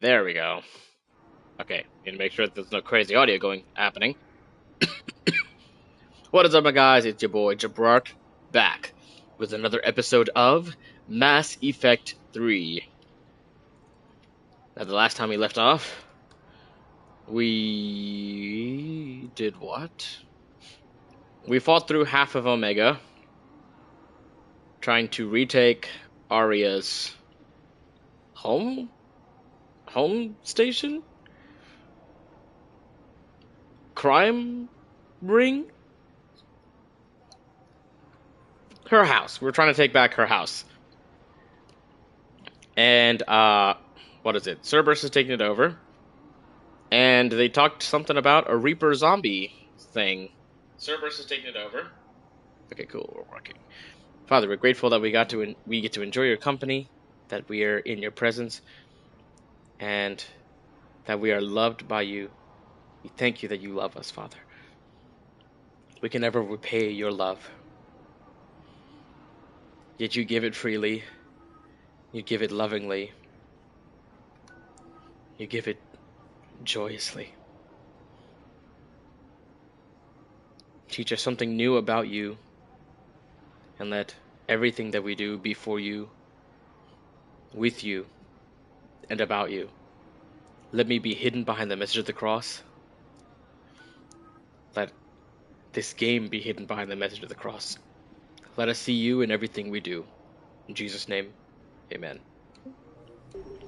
There we go. Okay, need to make sure that there's no crazy audio happening. What is up, my guys? It's your boy Jabrart back with another episode of Mass Effect 3. Now, the last time we left off, we did what? We fought through half of Omega, trying to retake Aria's home station? Crime ring? Her house. We're trying to take back her house. And, what is it? Cerberus is taking it over. And they talked something about a Reaper zombie thing. Cerberus is taking it over. Okay, cool. We're working. Father, we're grateful that we get to enjoy your company, that we are in your presence, and that we are loved by you. We thank you that you love us, Father. We can never repay your love. Yet you give it freely. You give it lovingly. You give it joyously. Teach us something new about you, and let everything that we do be for you, with you, and about you. Let me be hidden behind the message of the cross. Let this game be hidden behind the message of the cross. Let us see you in everything we do. In Jesus' name, amen.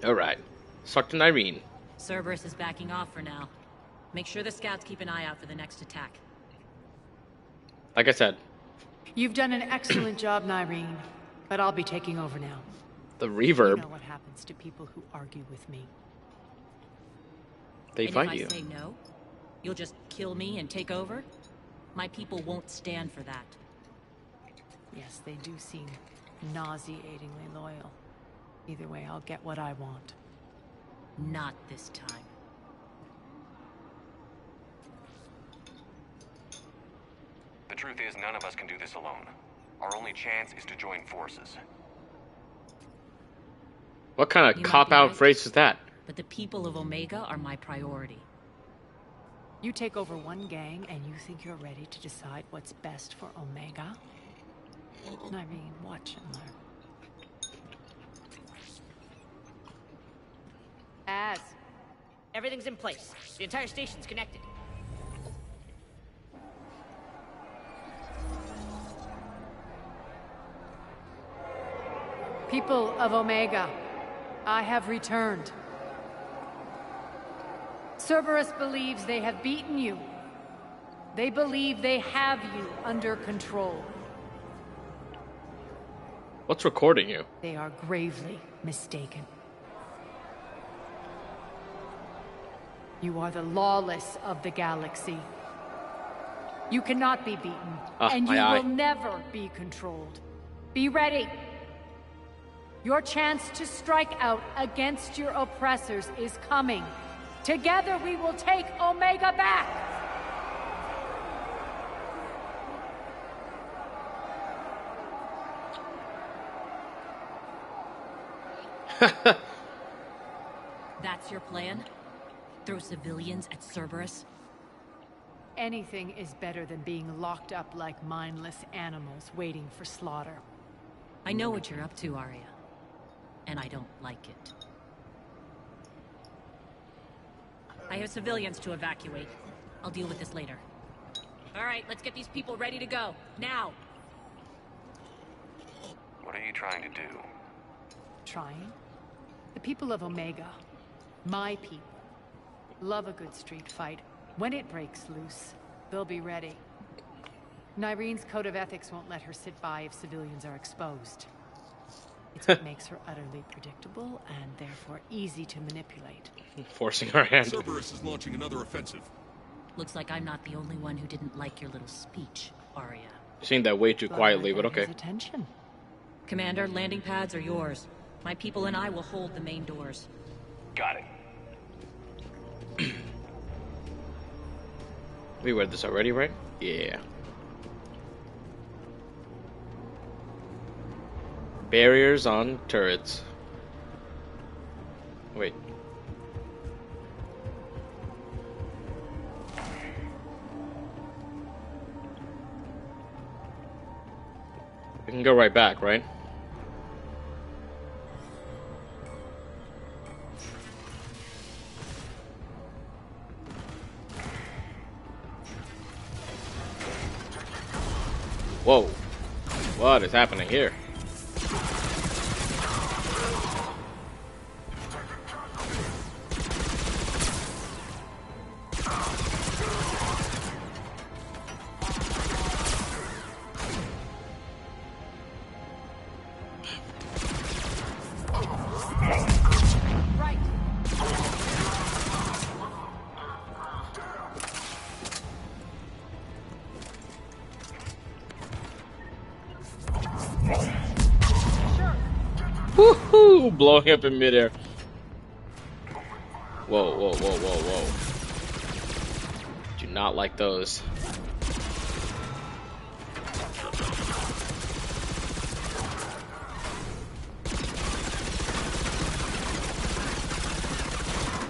Alright, let's talk to Irene. Cerberus is backing off for now. Make sure the scouts keep an eye out for the next attack. Like I said, You've done an excellent job, Nyreen, but I'll be taking over now. the reverb, You know what happens to people who argue with me. they And fight if you. I say no, you'll just kill me and take over? My people won't stand for that. Yes, they do seem nauseatingly loyal. Either way, I'll get what I want. Not this time. The truth is, none of us can do this alone. Our only chance is to join forces. What kind You of might be cop-out right. phrase is that? But the people of Omega are my priority. You take over one gang and you think you're ready to decide what's best for Omega? Nyreen, watch and learn. Everything's in place. The entire station's connected. People of Omega, I have returned. Cerberus believes they have beaten you. They believe they have you under control. What's recording you? They are gravely mistaken. You are the lawless of the galaxy. You cannot be beaten, and you my eye. will never be controlled. Be ready. Your chance to strike out against your oppressors is coming. Together we will take Omega back! That's your plan? Throw civilians at Cerberus? Anything is better than being locked up like mindless animals waiting for slaughter. I know what you're up to, Arya. And I don't like it. I have civilians to evacuate. I'll deal with this later. Alright, let's get these people ready to go. Now! What are you trying to do? Trying? The people of Omega, my people, love a good street fight. When it breaks loose, they'll be ready. Nyreen's code of ethics won't let her sit by if civilians are exposed. It's what makes her utterly predictable and therefore easy to manipulate. Forcing her hand. Cerberus is launching another offensive. Looks like I'm not the only one who didn't like your little speech, Arya. Saying that way too quietly, but okay. His attention. Commander, landing pads are yours. My people and I will hold the main doors. Got it. We read this already, right? Yeah. Barriers on turrets. Wait. We can go right back, right? Whoa. What is happening here? Woohoo! Blowing up in midair. Whoa, whoa, whoa, whoa, whoa. Do not like those.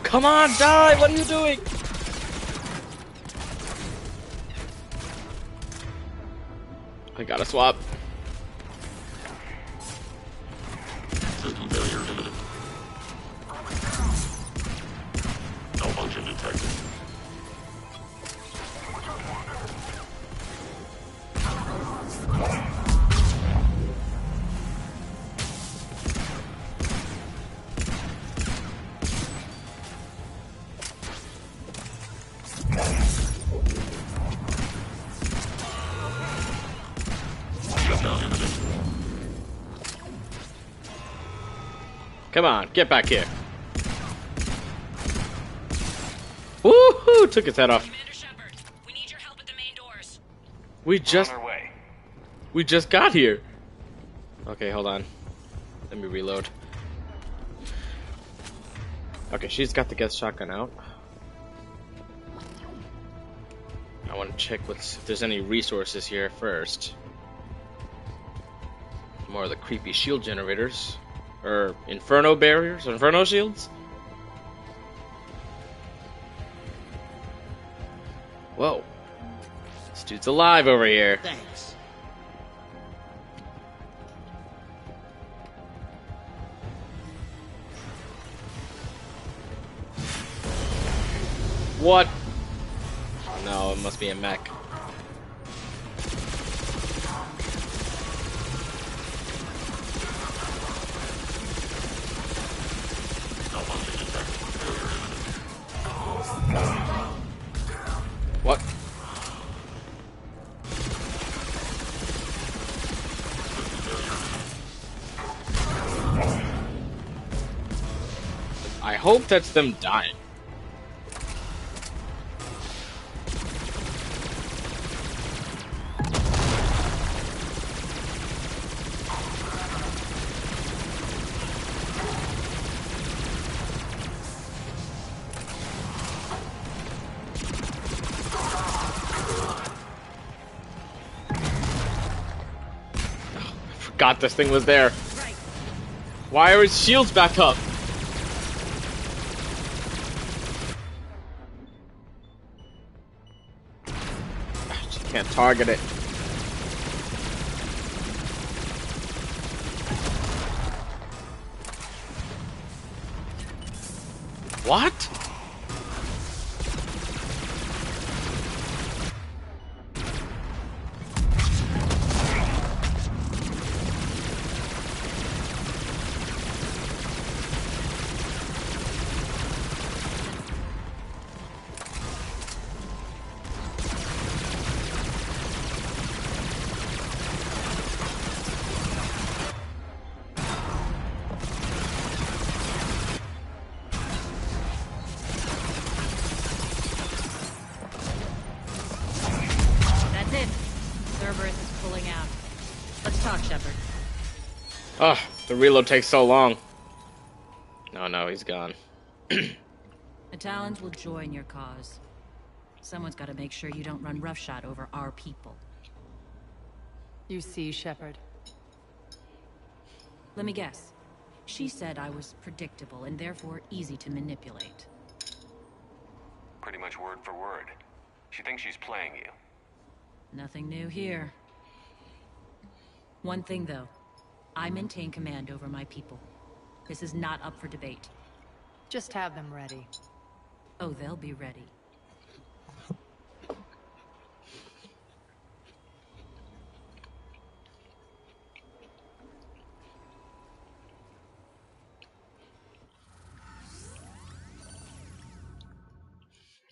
Come on, die! What are you doing? I gotta swap. Malfunction detected. Come on, get back here. Woohoo! Took his head off. Commander Shepard, we need your help at the main doors. We We're on our way. just got here. Okay, hold on. Let me reload. Okay, she's got the gas shotgun out. I want to check if there's any resources here first. More of the creepy shield generators. Or inferno barriers? Inferno shields? Whoa. This dude's alive over here. Thanks. What? No, it must be a mech. What? I hope that's them dying. Forgot this thing was there. Right. Why are his shields back up? Just can't target it. What? That's it. Cerberus is pulling out. Let's talk, Shepard. Oh, the reload takes so long. No, he's gone. The Talons will join your cause. Someone's got to make sure you don't run roughshod over our people. You see, Shepard. Let me guess. She said I was predictable and therefore easy to manipulate. Pretty much word for word. She thinks she's playing you. Nothing new here. One thing, though. I maintain command over my people. This is not up for debate. Just have them ready. Oh, they'll be ready.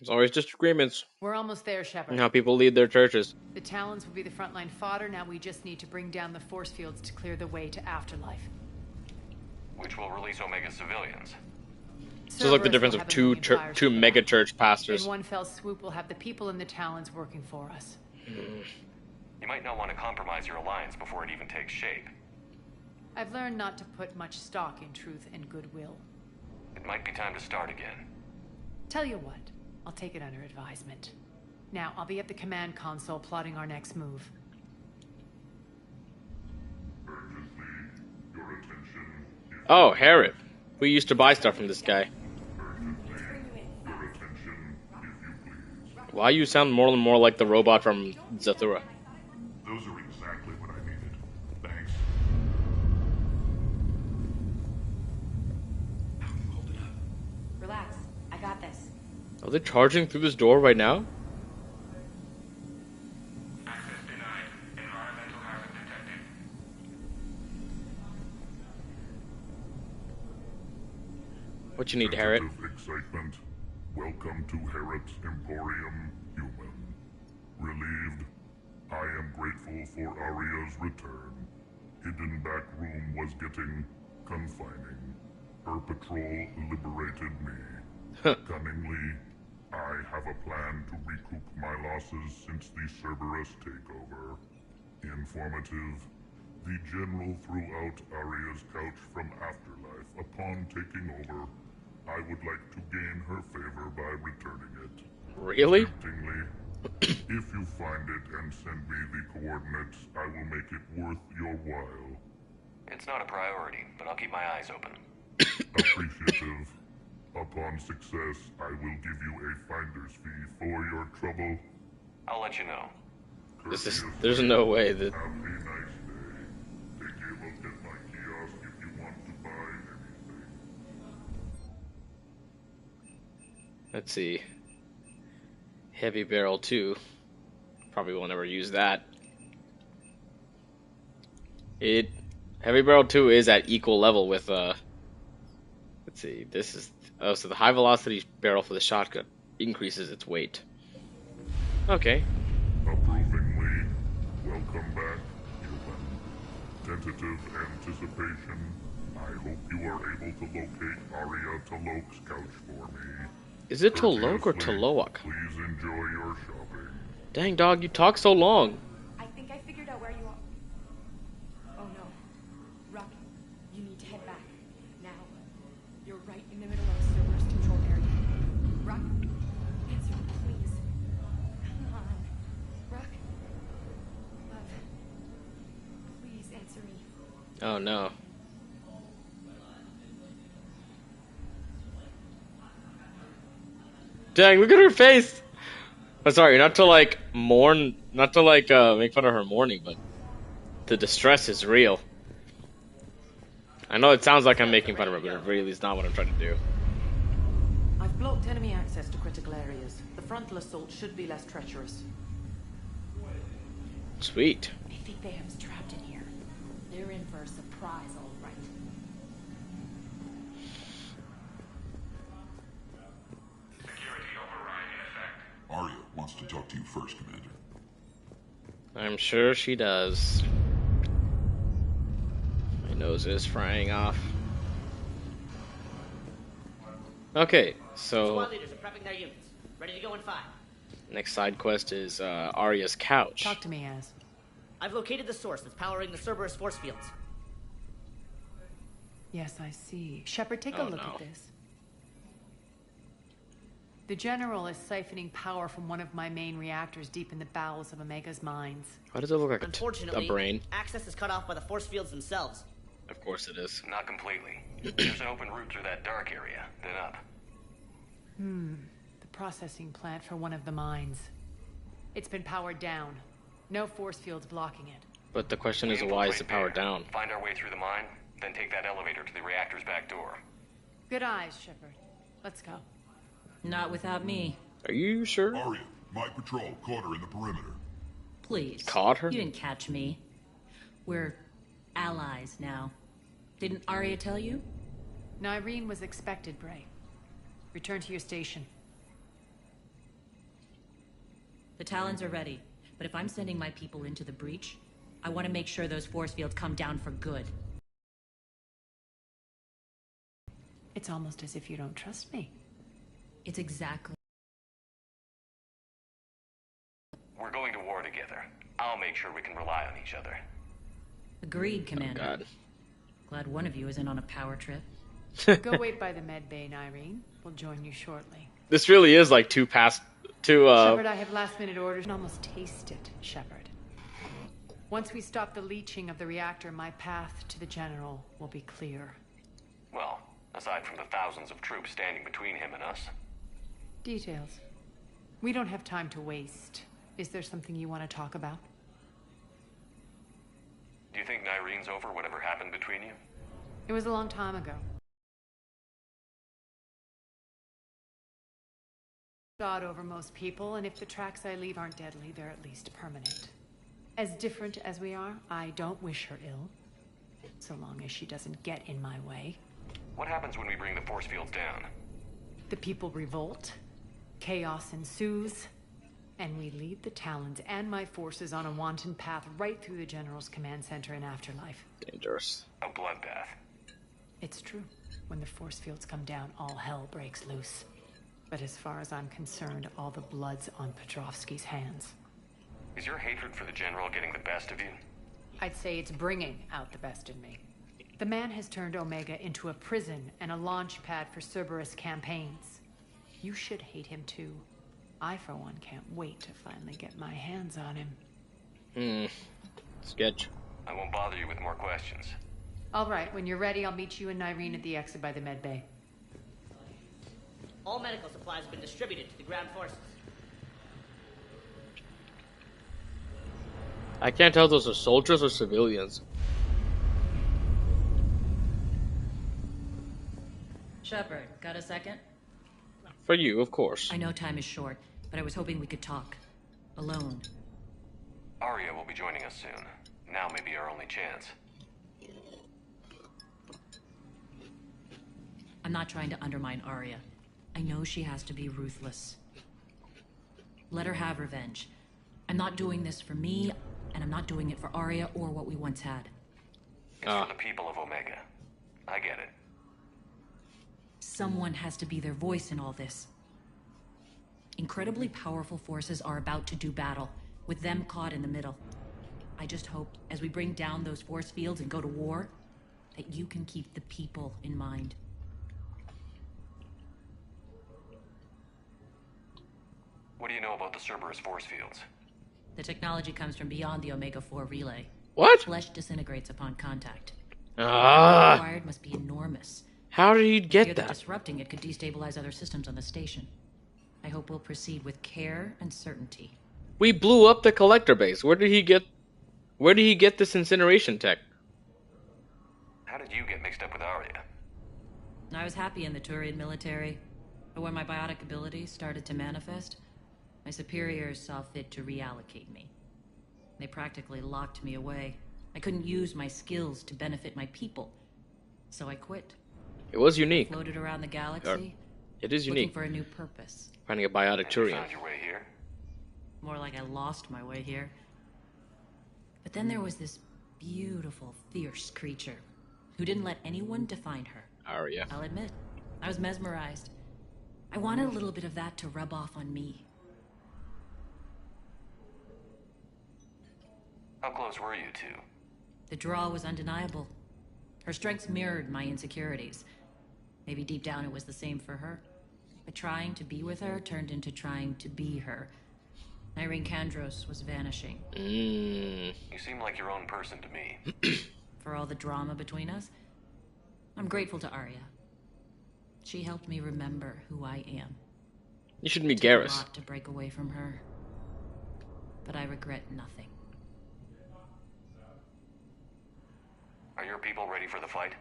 There's always disagreements We're almost there, on Shepard. how people lead their churches. The Talons will be the frontline fodder. Now we just need to bring down the force fields to clear the way to Afterlife. Which will release Omega civilians. It's just like the Cerberus difference will of have a million fires two to put mega out. church In pastors. one fell swoop, we'll have the people and the Talons working for us. You might not want to compromise your alliance before it even takes shape. I've learned not to put much stock in truth and goodwill. It might be time to start again. Tell you what, I'll take it under advisement. Now, I'll be at the command console plotting our next move. Oh, Herod. We used to buy stuff from this guy. Why you sound more and more like the robot from Zathura? Those are exactly what I needed. Thanks. Hold it up. Relax. I got this. Are they charging through this door right now? Access denied. Environmental hazard detected. What you need, Herod? Tentative excitement. Welcome to Herod's Emporium, human. Relieved. I am grateful for Aria's return. Hidden back room was getting confining. Her patrol liberated me. Cunningly, I have a plan to recoup my losses since the Cerberus takeover. Informative. The General threw out Aria's couch from Afterlife. Upon taking over, I would like to gain her favor by returning it. Really? Temptingly, if you find it and send me the coordinates, I will make it worth your while. It's not a priority, but I'll keep my eyes open. Appreciative. Upon success, I will give you a finder's fee for your trouble. I'll let you know. There's no way that. Have a nice day. Take a look at my kiosk if you want to buy anything. Let's see. Heavy Barrel 2. Probably won't ever use that. Heavy Barrel 2 is at equal level with let's see, this is so the high velocity barrel for the shotgun increases its weight. Okay. Approvingly, welcome back, human. Tentative anticipation. I hope you are able to locate Aria Talok's couch for me. Is it Talok or Courteously, Taloak? Please enjoy your shopping. Dang dog, you talk so long. I think I figured out where you are. Oh no. Rock, you need to head back. Now. You're right in the middle of a Cerberus control area. Rock, answer me, please. Come on. Rock. Love. Please answer me. Oh no. Dang, look at her face! I'm sorry, not to like mourn, not to like make fun of her mourning, but the distress is real. I know it sounds like I'm making fun of her, but it really is not what I'm trying to do. I've blocked enemy access to critical areas. The frontal assault should be less treacherous. Sweet. I think they have us trapped in here. They're in for a surprise, all right. Security override in effect. Aria wants to talk to you first, Commander. I'm sure she does. My nose is frying off. Okay, so Squad leaders are prepping their units. Ready to go in 5. next side quest is Arya's couch. Talk to me, Az. I've located the source that's powering the Cerberus force fields. Yes, I see. Shepard, take a Oh, look no. at this. The General is siphoning power from one of my main reactors deep in the bowels of Omega's mines. Why does it look like Unfortunately, a brain? access is cut off by the force fields themselves. Of course it is. Not completely. There's an open route through that dark area, then up. The processing plant for one of the mines. It's been powered down. No force fields blocking it. But the question is, We why is the infiltrate power there, down? Find our way through the mine, then take that elevator to the reactor's back door. Good eyes, Shepard. Let's go. Not without me. Are you sure? Arya, my patrol caught her in the perimeter. Please. Caught her? You didn't catch me. We're allies now. Didn't Arya tell you? Nyreen was expected, Bray. Return to your station. The Talons are ready. But if I'm sending my people into the breach, I want to make sure those force fields come down for good. It's almost as if you don't trust me. It's exactly... We're going to war together. I'll make sure we can rely on each other. Agreed, Commander. God. Glad one of you isn't on a power trip. Go wait by the med bay, Nyreen. We'll join you shortly. This really is like Shepard, I have last-minute orders and almost taste it, Shepard. Once we stop the leaching of the reactor, my path to the General will be clear. Well, aside from the thousands of troops standing between him and us. Details. We don't have time to waste. Is there something you want to talk about? Do you think Nyreen's over whatever happened between you? It was a long time ago. God over most people, and if the tracks I leave aren't deadly, they're at least permanent. As different as we are, I don't wish her ill. So long as she doesn't get in my way. What happens when we bring the force fields down? The people revolt, chaos ensues, and we lead the Talons and my forces on a wanton path right through the General's command center in Afterlife. dangerous. A bloodbath. It's true. When the force fields come down, all hell breaks loose. But as far as I'm concerned, all the blood's on Petrovsky's hands. Is your hatred for the General getting the best of you? I'd say it's bringing out the best in me. The man has turned Omega into a prison and a launch pad for Cerberus campaigns. You should hate him too. I, for one, can't wait to finally get my hands on him. Sketch. I won't bother you with more questions. All right, when you're ready, I'll meet you and Nyreen at the exit by the med bay. All medical supplies have been distributed to the ground forces. I can't tell if those are soldiers or civilians. Shepard, got a second? For you, of course. I know time is short, but I was hoping we could talk. Alone. Arya will be joining us soon. Now may be our only chance. I'm not trying to undermine Arya. I know she has to be ruthless. Let her have revenge. I'm not doing this for me, and I'm not doing it for Arya or what we once had. It's for the people of Omega. I get it. Someone has to be their voice in all this. Incredibly powerful forces are about to do battle, with them caught in the middle. I just hope, as we bring down those force fields and go to war, that you can keep the people in mind. What do you know about the Cerberus force fields? The technology comes from beyond the Omega-4 relay. What? Flesh disintegrates upon contact. Ah! Required must be enormous. How did he Fear get that that? disrupting it could destabilize other systems on the station. I hope we'll proceed with care and certainty. We blew up the collector base. Where did he get this incineration tech? How did you get mixed up with Arya? I was happy in the Turian military, but when my biotic abilities started to manifest, my superiors saw fit to reallocate me. They practically locked me away. I couldn't use my skills to benefit my people, so I quit. It was unique. Floated around the galaxy, It is looking unique. for a new purpose. Finding a biotic And you Turian. found your way here? More like I lost my way here. But then there was this beautiful, fierce creature who didn't let anyone define her. Arya. I'll admit, I was mesmerized. I wanted a little bit of that to rub off on me. How close were you two? The draw was undeniable. Her strengths mirrored my insecurities. Maybe deep down it was the same for her. But trying to be with her turned into trying to be her. Irene Kandros was vanishing. Mm. You seem like your own person to me. For all the drama between us, I'm grateful to Arya. She helped me remember who I am. You shouldn't be It took a Garrus. lot to break away from her, but I regret nothing. Are your people ready for the fight?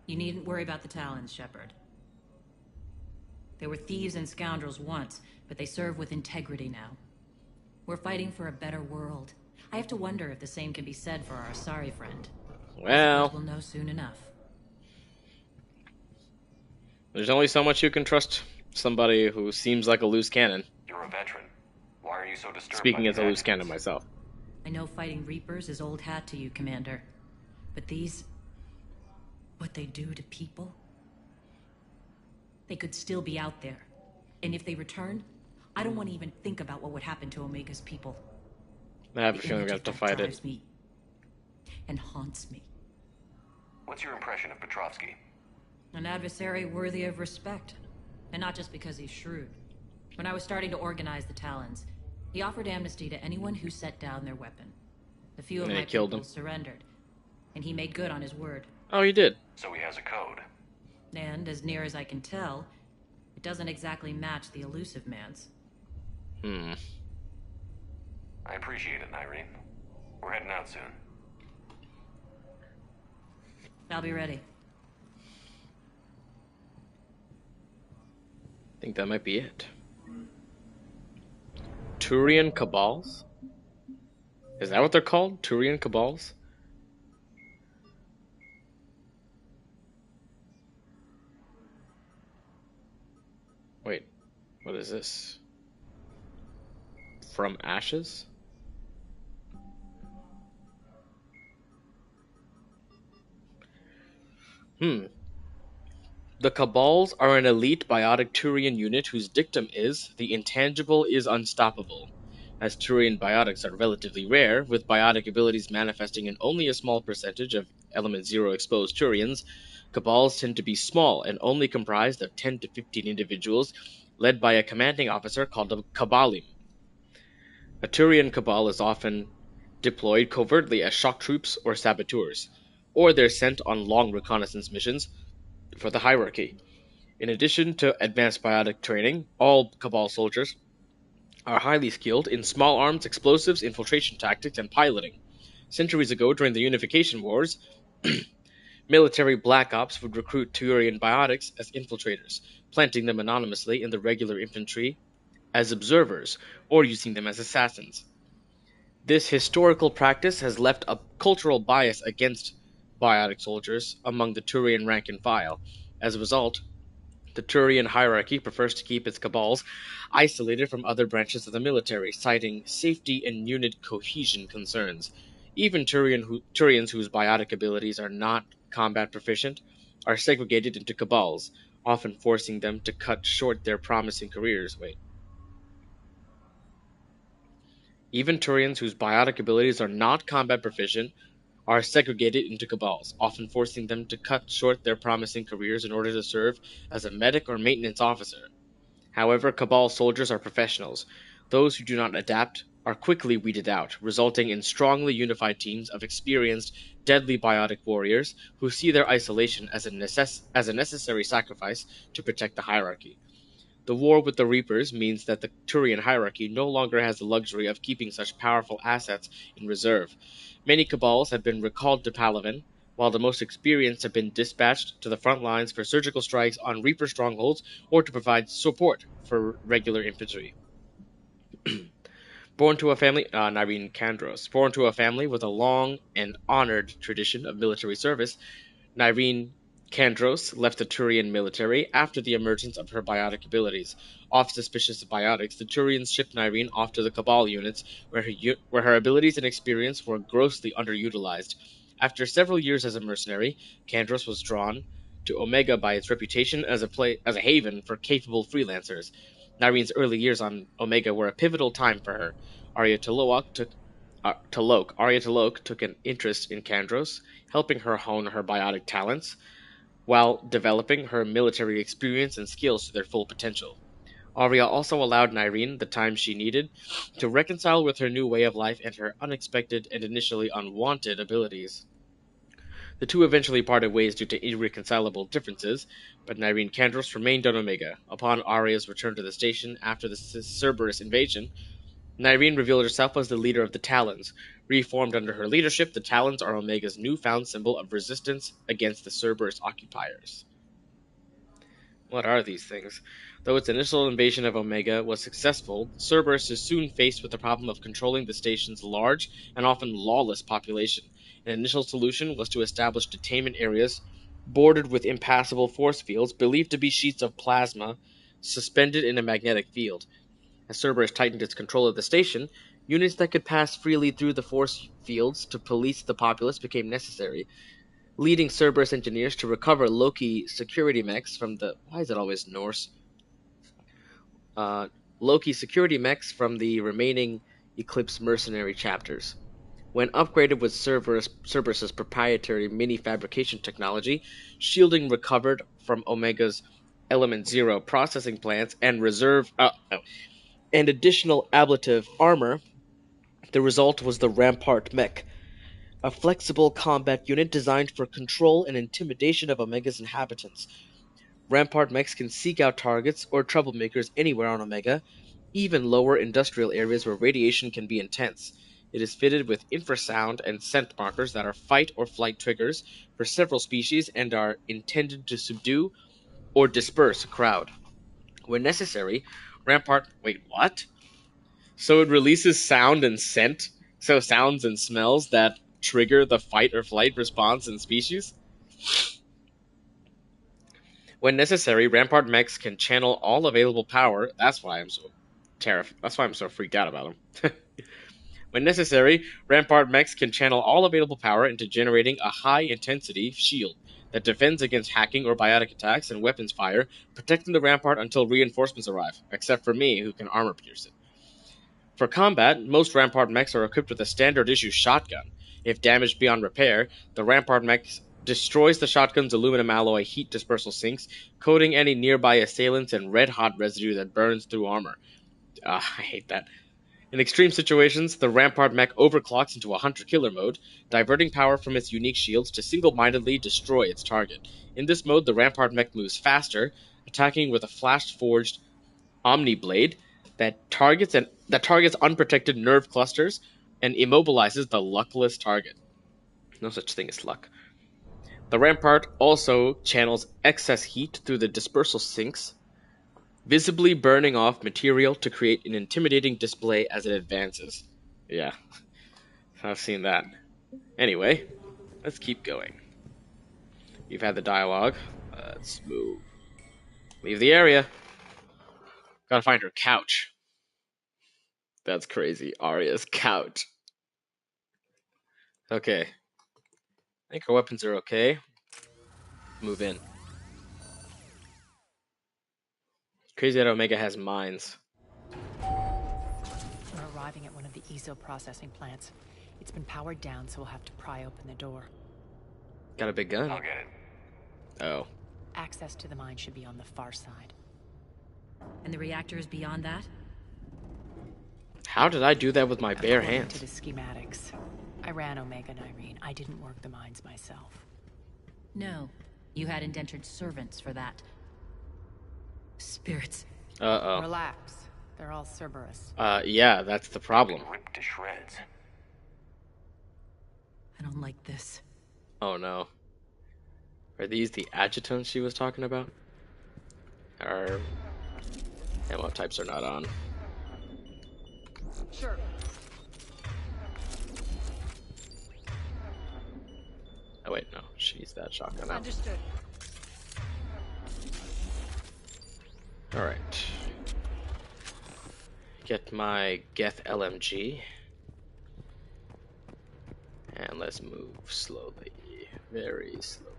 You needn't worry about the Talons, Shepard. They were thieves and scoundrels once, but they serve with integrity now. We're fighting for a better world. I have to wonder if the same can be said for our Asari friend. Well, We'll know soon enough. there's only so much you can trust somebody who seems like a loose cannon. You're a veteran. Why are you so disturbed by Speaking these as a loose cannon accidents? myself. I know fighting Reapers is old hat to you, Commander. But these... what they do to people? They could still be out there. And if they return, I don't want to even think about what would happen to Omega's people. I have a The feeling image we of have to that fight it. drives me and haunts me. What's your impression of Petrovsky? An adversary worthy of respect. And not just because he's shrewd. When I was starting to organize the Talons, he offered amnesty to anyone who set down their weapon. A few of And my they killed people him. surrendered. And he made good on his word. Oh, you did. So he has a code. And, as near as I can tell, it doesn't exactly match the elusive man's. I appreciate it, Irene. We're heading out soon. I'll be ready. I think that might be it. Turian Cabals? Is that what they're called? Turian Cabals? Wait, what is this? From Ashes? The Cabals are an elite biotic Turian unit whose dictum is, the intangible is unstoppable. As Turian biotics are relatively rare, with biotic abilities manifesting in only a small percentage of Element Zero exposed Turians, Cabals tend to be small and only comprised of 10 to 15 individuals, led by a commanding officer called a Cabalim. A Turian Cabal is often deployed covertly as shock troops or saboteurs, or they're sent on long reconnaissance missions for the hierarchy. In addition to advanced biotic training, all Cabal soldiers are highly skilled in small arms, explosives, infiltration tactics, and piloting. Centuries ago, during the Unification Wars, military black ops would recruit Turian biotics as infiltrators, planting them anonymously in the regular infantry as observers, or using them as assassins. This historical practice has left a cultural bias against biotic soldiers among the Turian rank and file. As a result, the Turian hierarchy prefers to keep its cabals isolated from other branches of the military, citing safety and unit cohesion concerns. Even Turians whose biotic abilities are not combat proficient are segregated into cabals, often forcing them to cut short their promising careers. Even Turians whose biotic abilities are not combat proficient are segregated into cabals, often forcing them to cut short their promising careers in order to serve as a medic or maintenance officer. However, Cabal soldiers are professionals. Those who do not adapt are quickly weeded out, resulting in strongly unified teams of experienced, deadly biotic warriors who see their isolation as a necessary sacrifice to protect the hierarchy. The war with the Reapers means that the Turian hierarchy no longer has the luxury of keeping such powerful assets in reserve. Many Cabals have been recalled to Palaven, while the most experienced have been dispatched to the front lines for surgical strikes on Reaper strongholds or to provide support for regular infantry. Born to a family, Nyreen Kandros, born to a family with a long and honored tradition of military service, Nyreen Kandros left the Turian military after the emergence of her biotic abilities. Off suspicious of biotics, the Turians shipped Nyreen off to the Cabal units, where her abilities and experience were grossly underutilized. After several years as a mercenary, Kandros was drawn to Omega by its reputation as a haven for capable freelancers. Nyreen's early years on Omega were a pivotal time for her. Arya Talok took an interest in Kandros, helping her hone her biotic talents, while developing her military experience and skills to their full potential. Arya also allowed Nyreen the time she needed to reconcile with her new way of life and her unexpected and initially unwanted abilities. The two eventually parted ways due to irreconcilable differences, but Nyreen Kandros remained on Omega. Upon Arya's return to the station after the Cerberus invasion, Nyreen revealed herself as the leader of the Talons. Reformed under her leadership, the Talons are Omega's newfound symbol of resistance against the Cerberus occupiers. What are these things? Though its initial invasion of Omega was successful, Cerberus is soon faced with the problem of controlling the station's large and often lawless population. An initial solution was to establish detainment areas bordered with impassable force fields believed to be sheets of plasma suspended in a magnetic field. As Cerberus tightened its control of the station, units that could pass freely through the force fields to police the populace became necessary, leading Cerberus engineers to recover Loki security mechs from the... Why is it always Norse? Loki security mechs from the remaining Eclipse mercenary chapters. When upgraded with Cerberus's proprietary mini-fabrication technology, shielding recovered from Omega's Element Zero processing plants and additional ablative armor, the result was the Rampart mech, a flexible combat unit designed for control and intimidation of Omega's inhabitants. Rampart mechs can seek out targets or troublemakers anywhere on Omega, even lower industrial areas where radiation can be intense. It is fitted with infrasound and scent markers that are fight or flight triggers for several species and are intended to subdue or disperse a crowd. When necessary, Rampart. Wait, what? So it releases sound and scent, so sounds and smells that trigger the fight or flight response in species? When necessary, Rampart mechs can channel all available power. That's why I'm so terrified. That's why I'm so freaked out about them. When necessary, Rampart mechs can channel all available power into generating a high-intensity shield that defends against hacking or biotic attacks and weapons fire, protecting the Rampart until reinforcements arrive, except for me, who can armor pierce it. For combat, most Rampart mechs are equipped with a standard-issue shotgun. If damaged beyond repair, the Rampart mech destroys the shotgun's aluminum alloy heat dispersal sinks, coating any nearby assailants in red-hot residue that burns through armor. I hate that. In extreme situations, the Rampart mech overclocks into a hunter-killer mode, diverting power from its unique shields to single-mindedly destroy its target. In this mode, the Rampart mech moves faster, attacking with a flash-forged Omni Blade that targets unprotected nerve clusters and immobilizes the luckless target. No such thing as luck. The Rampart also channels excess heat through the dispersal sinks, visibly burning off material to create an intimidating display as it advances. Yeah, I've seen that. Anyway, let's keep going. You've had the dialogue. Let's move. Leave the area. Gotta find her couch. That's crazy. Arya's couch. Okay. I think our weapons are okay. Move in. Crazy that Omega has mines. We're arriving at one of the ESO processing plants. It's been powered down, so we'll have to pry open the door. Got a big gun. I'll get it. Oh. Access to the mine should be on the far side. And the reactor is beyond that? How did I do that with my bare According hands? to the schematics, I ran Omega, Nyreen. I didn't work the mines myself. No. You had indentured servants for that. Spirits. Uh-oh. Relax. They're all Cerberus. Yeah, that's the problem. Ripped to shreds. I don't like this. Oh no. Are these the adjutants she was talking about? Our ammo types are not on. Sure. Oh wait, no. She's that shotgun now. Understood. Alright. Get my Geth LMG. And let's move slowly. Very slowly.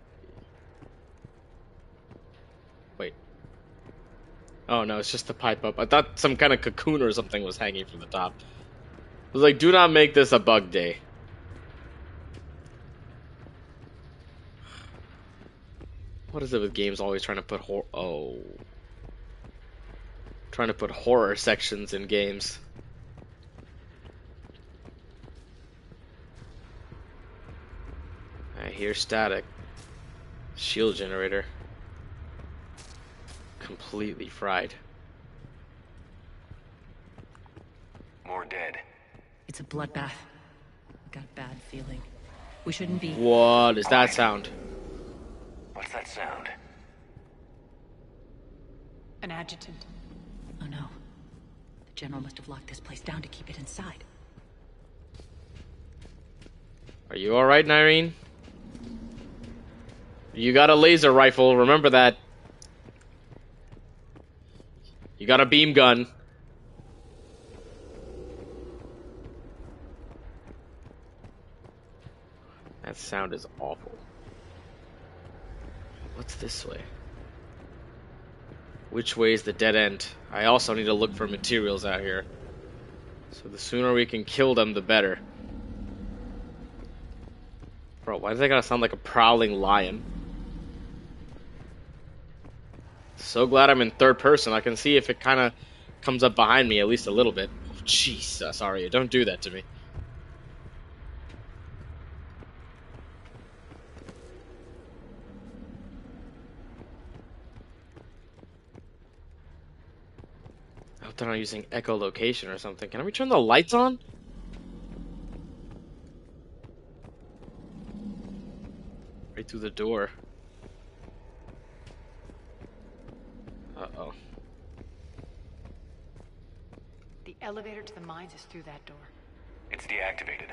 Wait. Oh no, it's just the pipe up. I thought some kind of cocoon or something was hanging from the top. I was like, do not make this a bug day. What is it with games always trying to put trying to put horror sections in games? I hear static. Shield generator. Completely fried. More dead. It's a bloodbath. I've got a bad feeling. We shouldn't be... What is that sound? What's that sound? An adjutant. Oh no. The general must have locked this place down to keep it inside. Are you alright, Nyreen? You got a laser rifle, remember that. You got a beam gun. That sound is awful. What's this way? Which way is the dead end? I also need to look for materials out here. So the sooner we can kill them, the better. Bro, why does that gotta sound like a prowling lion? So glad I'm in third person. I can see if it kind of comes up behind me at least a little bit. Oh, Jesus, Arya, don't do that to me. I hope they're not using echolocation or something. Can we turn the lights on? Right through the door. Uh-oh. The elevator to the mines is through that door. It's deactivated.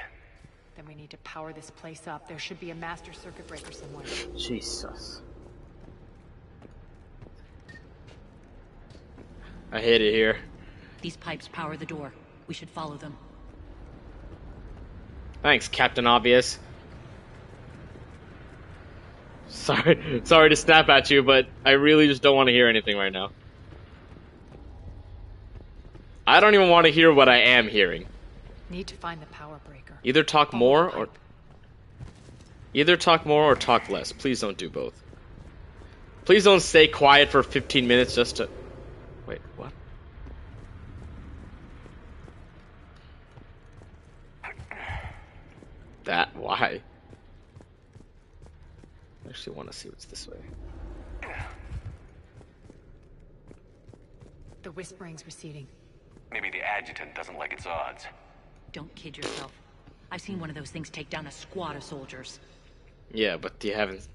Then we need to power this place up. There should be a master circuit breaker somewhere. Jesus. I hate it here. These pipes power the door. We should follow them. Thanks, Captain Obvious. Sorry to snap at you, but I really just don't want to hear anything right now. I don't even want to hear what I am hearing. Need to find the power breaker. Either talk more or talk less. Please don't do both. Please don't stay quiet for 15 minutes just to... Wait, what? That, why? I actually want to see what's this way. The whispering's receding. Maybe the adjutant doesn't like its odds. Don't kid yourself. I've seen one of those things take down a squad of soldiers. Yeah, but you haven't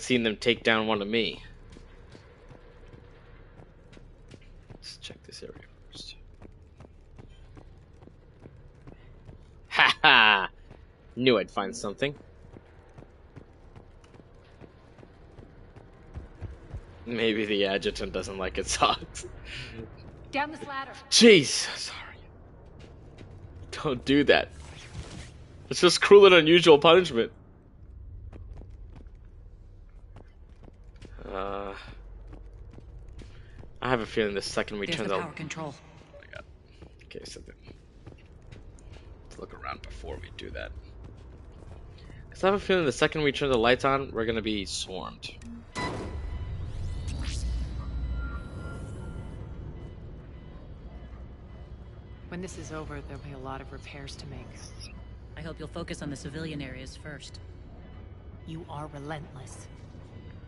seen them take down one of me. Let's check this area first. Ha ha! Knew I'd find something. Maybe the adjutant doesn't like its odds. Down this ladder. Jeez, sorry. Don't do that. It's just cruel and unusual punishment. I have a feeling the second we turn the power control. Oh my god. Okay, so then let's look around before we do that. Cause I have a feeling the second we turn the lights on, we're gonna be swarmed. When this is over, there'll be a lot of repairs to make. I hope you'll focus on the civilian areas first. You are relentless.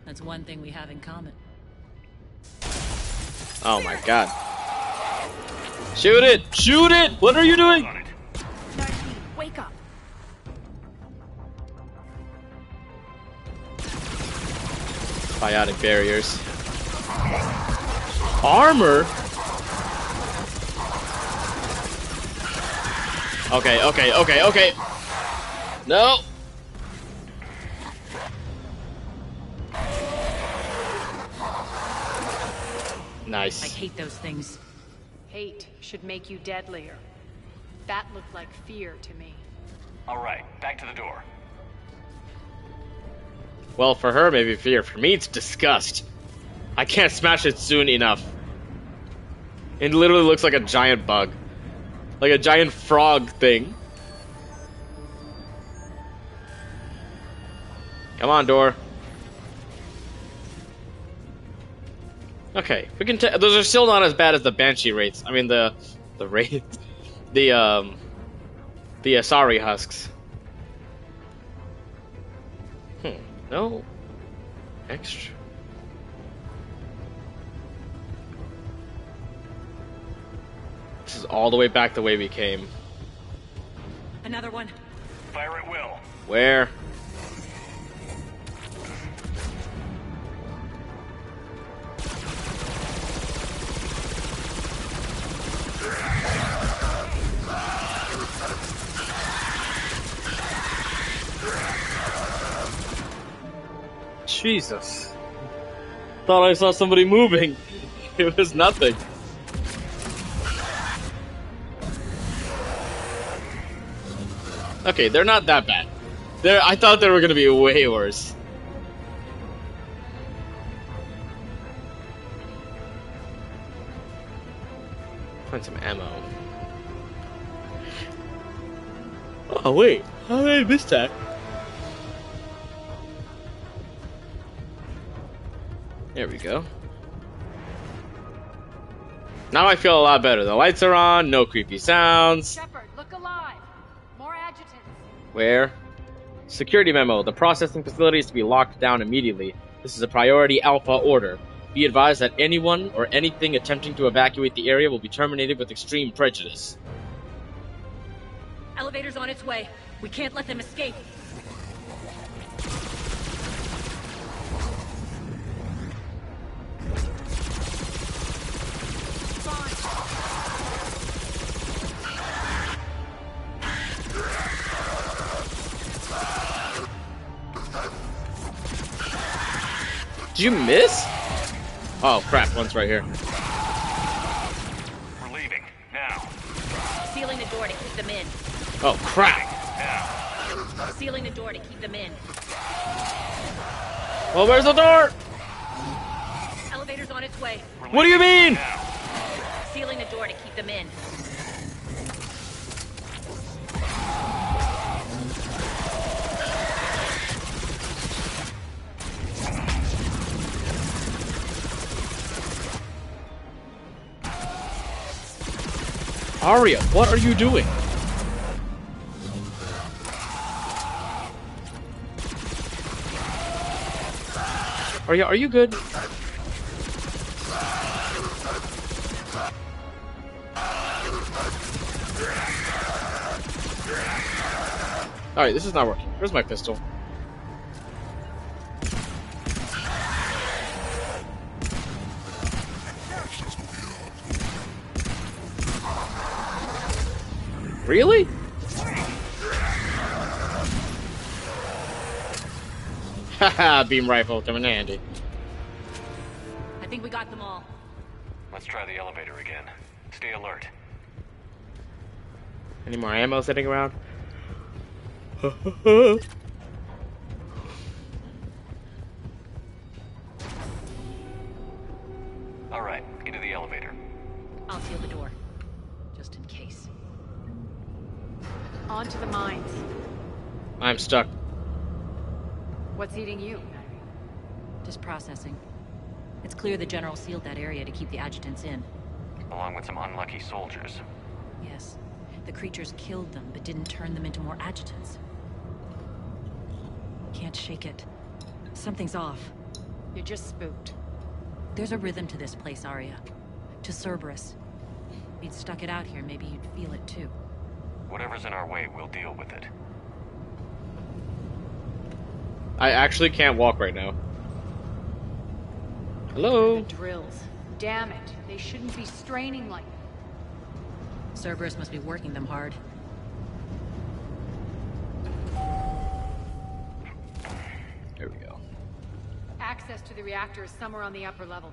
That's one thing we have in common. Oh my god. Shoot it! Shoot it! What are you doing? Nareen, wake up! Biotic barriers. Armor? Okay. No! Nice. I hate those things. Hate should make you deadlier. That looked like fear to me. Alright, back to the door. Well, for her, maybe fear. For me, it's disgust. I can't smash it soon enough. It literally looks like a giant bug. Like a giant frog thing. Come on, door. Okay, we can. Those are still not as bad as the Banshee rates. I mean the raids, the Asari husks. No extra. is all the way back the way we came. Another one. Fire at will. Where? Jesus. Thought I saw somebody moving. It was nothing. Okay, they're not that bad. I thought they were gonna be way worse. Find some ammo. Oh wait, how did I miss that? There we go. Now I feel a lot better. The lights are on, no creepy sounds. Shepard, look alive. More adjutants. Where? Security memo. The processing facility is to be locked down immediately. This is a priority alpha order. Be advised that anyone or anything attempting to evacuate the area will be terminated with extreme prejudice. Elevator's on its way. We can't let them escape. Did you miss? Oh crap, one's right here. We're leaving. Now. Sealing the door to keep them in. Oh crap. Now. Sealing the door to keep them in. Well, where's the door? Elevator's on its way. What do you mean? Sealing the door to keep them in. Arya, what are you doing? Arya, are you good? Alright, this is not working. Where's my pistol? Really? Haha, beam rifle coming in handy. I think we got them all. Let's try the elevator again. Stay alert. Any more ammo sitting around? Alright, into the elevator. I'll seal the door. Just in case. On to the mines. I'm stuck. What's eating you? Just processing. It's clear the General sealed that area to keep the adjutants in. Along with some unlucky soldiers. Yes. The creatures killed them, but didn't turn them into more adjutants. Can't shake it. Something's off. You're just spooked. There's a rhythm to this place, Arya. To Cerberus. If you'd stuck it out here, maybe you'd feel it too. Whatever's in our way, we'll deal with it. I actually can't walk right now. Hello? The drills. Damn it. They shouldn't be straining like Cerberus must be working them hard. There we go. access to the reactor is somewhere on the upper level.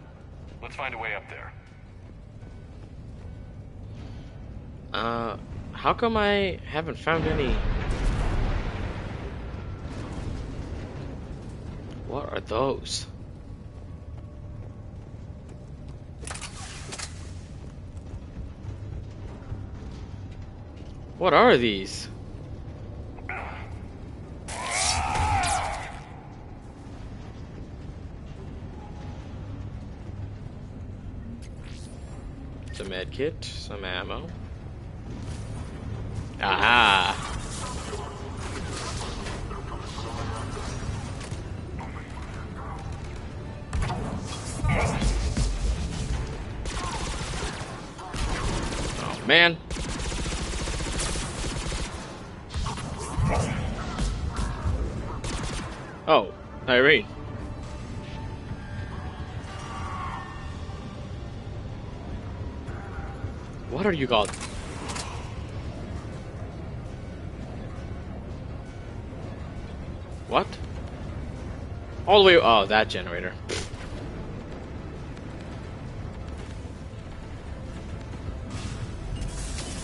Let's find a way up there. How come I haven't found any? What are those? What are these? It's a med kit, some ammo. Aha! Oh man. Oh, Irene. What are you called? What? All the way. Oh, that generator.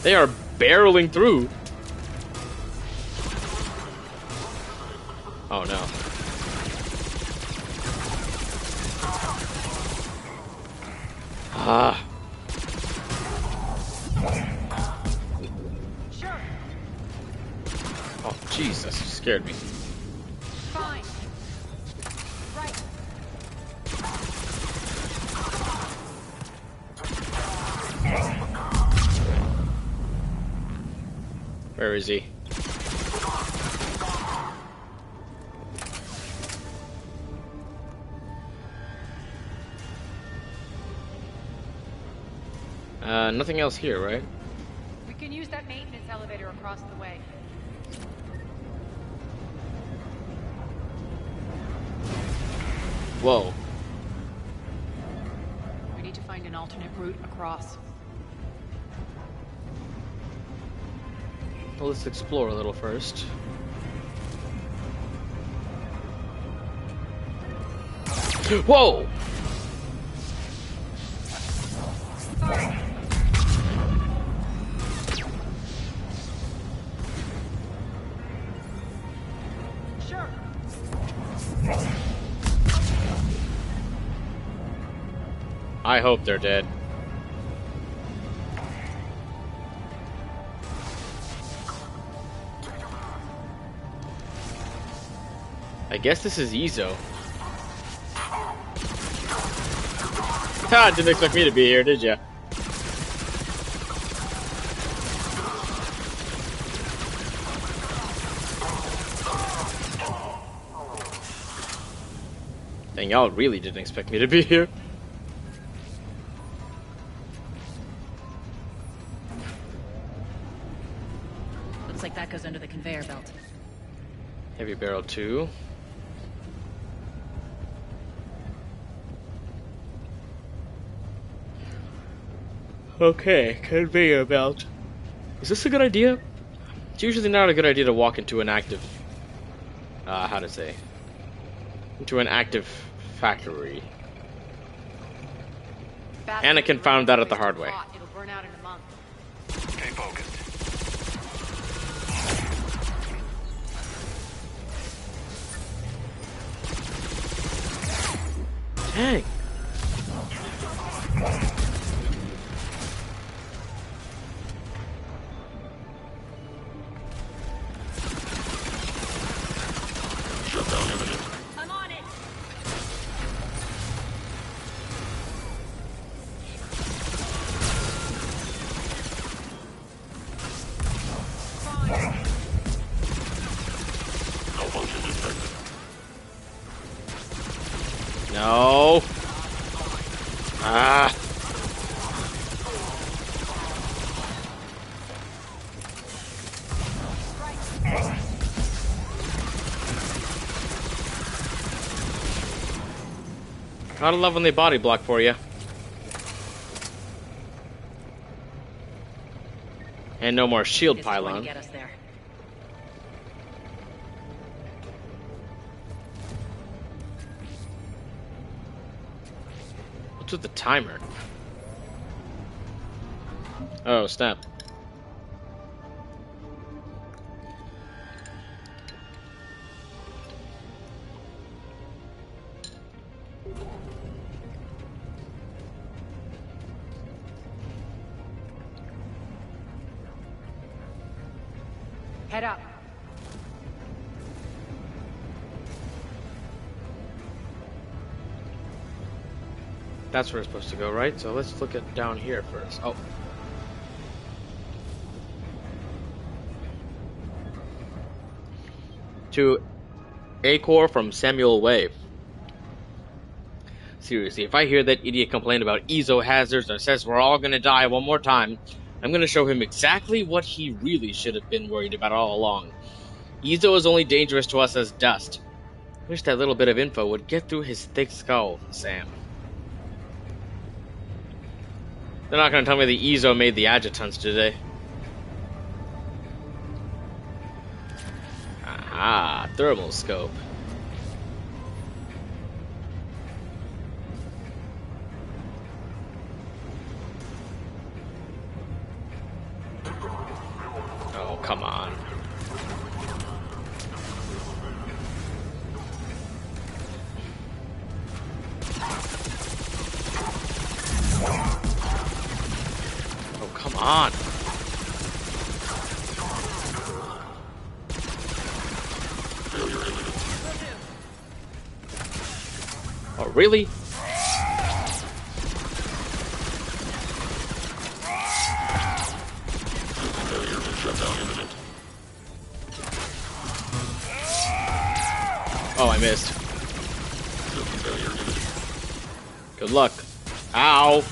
They are barreling through. Oh no. Ah. Sure. Oh, Jesus, you scared me. Fine. Right. Where is he? Nothing else here, right? We can use that maintenance elevator across the way. Whoa. We need to find an alternate route across. Well, let's explore a little first. Whoa! Sure. I hope they're dead. I guess this is Ezo. Ha! Didn't expect me to be here, did ya? Dang, y'all really didn't expect me to be here. Looks like that goes under the conveyor belt. Heavy barrel 2. Okay, conveyor belt. Is this a good idea? It's usually not a good idea to walk into an active, how to say, into an active factory. Anakin found that out the hard way. It'll burn out in a month. Stay focused. Dang. I'm on it! No. Ah. Gotta love when they body block for you. And no more shield It's going to pylon. get us there. What's with the timer? Oh, snap. Head up. That's where it's supposed to go, right? So let's look at down here first. Oh. To A-Core from Samuel Wave. Seriously, if I hear that idiot complain about ezo hazards or says we're all gonna die one more time, I'm gonna show him exactly what he really should have been worried about all along. Izo is only dangerous to us as dust. Wish that little bit of info would get through his thick skull, Sam. They're not gonna tell me the Izo made the adjutants, did they? Aha, thermal scope. Oh, come on. Oh, come on. Oh, really? Oh, I missed. Good luck. Ow!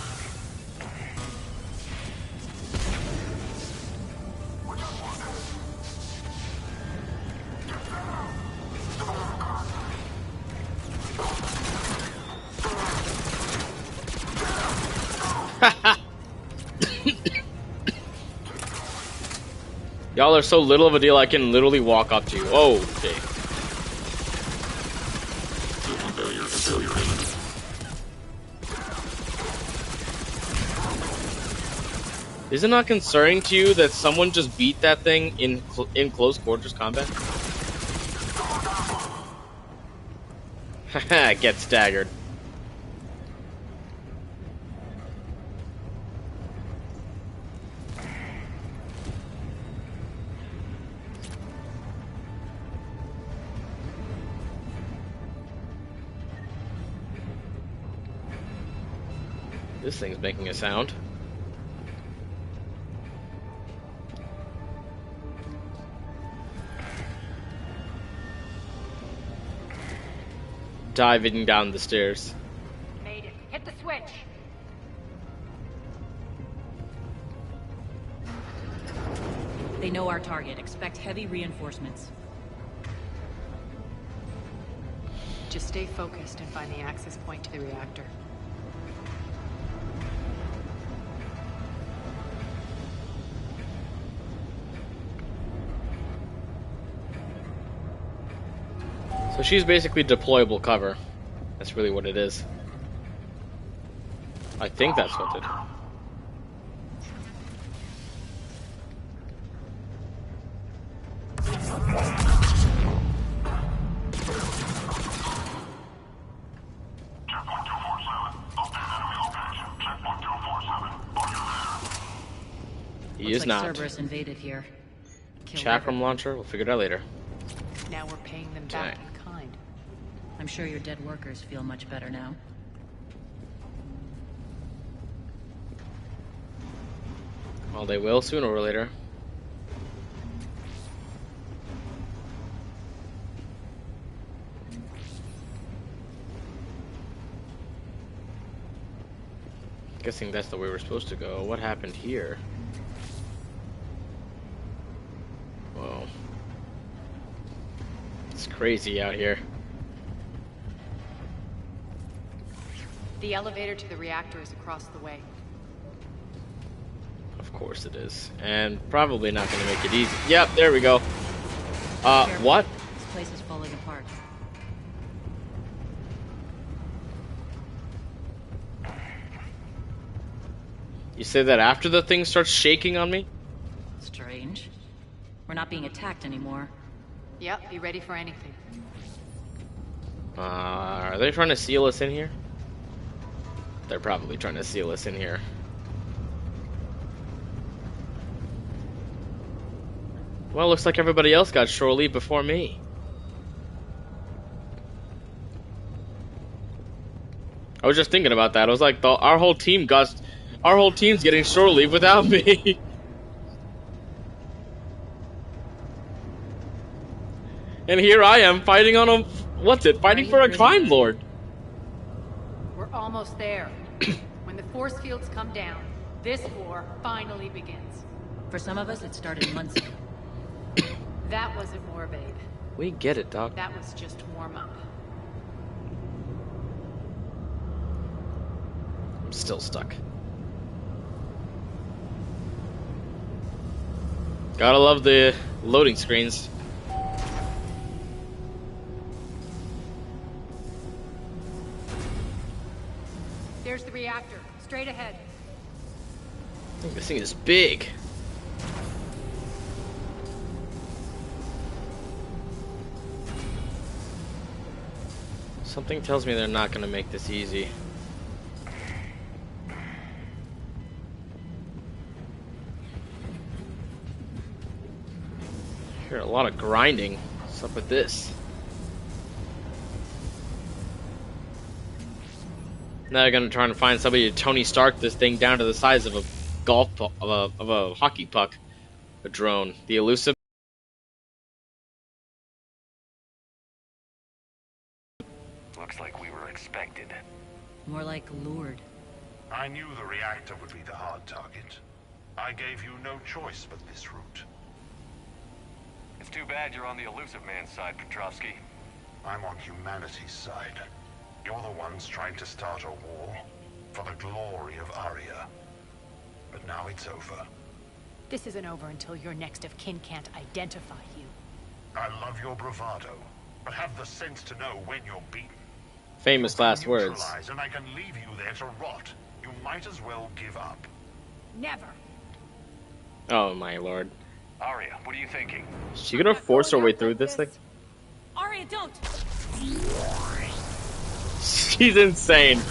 Y'all are so little of a deal I can literally walk up to you. Oh, okay. Is it not concerning to you that someone just beat that thing in close quarters combat? Haha, get staggered. This thing's making a sound. Diving down the stairs. Made it. Hit the switch. They know our target. Expect heavy reinforcements. Just stay focused and find the access point to the reactor. So she's basically deployable cover. That's really what it is. I think that's what it is. He Looks is like not. Cerberus invaded here. Killed Chakram everyone. launcher? We'll figure it out later. Now we're paying them back Dang. in kind. I'm sure your dead workers feel much better now. Well, they will sooner or later. Guessing that's the way we're supposed to go. What happened here? Whoa. It's crazy out here. The elevator to the reactor is across the way. Of course it is. And probably not going to make it easy. Yep, there we go. Careful. What? This place is falling apart. You say that after the thing starts shaking on me? Strange. We're not being attacked anymore. Yep, be ready for anything. Are they trying to seal us in here? They're probably trying to seal us in here. Well, looks like everybody else got shore leave before me. I was just thinking about that. I was like, our whole team's getting shore leave without me. And here I am fighting on a fighting for a crime lord. We're almost there. When the force fields come down, This war finally begins. For some of us, it started months ago. That wasn't war, babe. We get it, Doc. That was just warm-up. I'm still stuck. Gotta love the loading screens. There's the reactor. Straight ahead. I think this thing is big. Something tells me they're not gonna make this easy. I hear a lot of grinding. What's up with this? Now they're gonna try and find somebody to Tony Stark this thing down to the size of a of a hockey puck. A drone. The elusive. Looks like we were expected. More like lured. I knew the reactor would be the hard target. I gave you no choice but this route. It's too bad you're on the elusive man's side, Petrovsky. I'm on humanity's side. You're the ones trying to start a war for the glory of Aria. But now it's over. This isn't over until your next of kin can't identify you. I love your bravado, but have the sense to know when you're beaten. Famous last words. Neutralize, and I can leave you there to rot. You might as well give up. Never. Oh my lord. Aria, what are you thinking? Is she gonna force her way through this thing? Aria, don't! She's insane.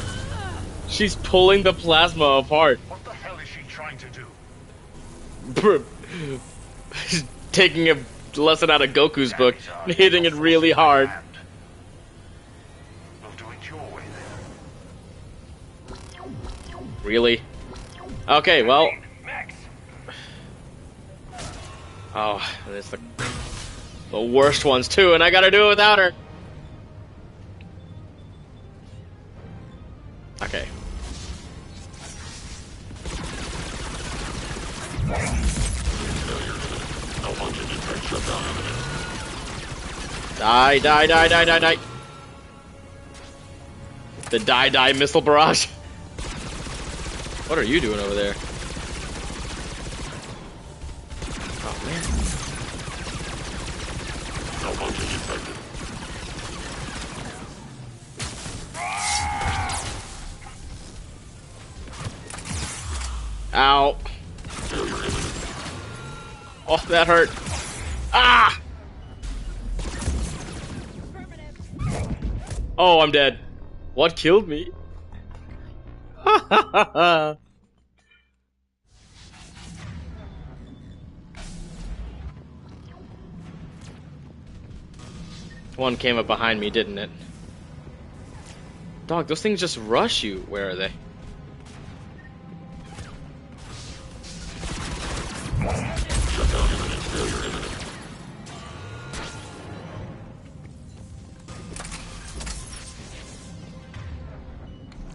She's pulling the plasma apart. What the hell is she trying to do? Taking a lesson out of Goku's book and hitting it really hard. We'll do it your way then. Really? Okay, well. Max! Oh, it's the worst ones too, and I gotta do it without her. Okay. Die, die, die, die, die, die. The die missile barrage. What are you doing over there? Oh man. Ow. Oh, that hurt. Ah! Oh, I'm dead. What killed me? Ha ha ha ha. One came up behind me, didn't it? Dog, those things just rush you. Where are they?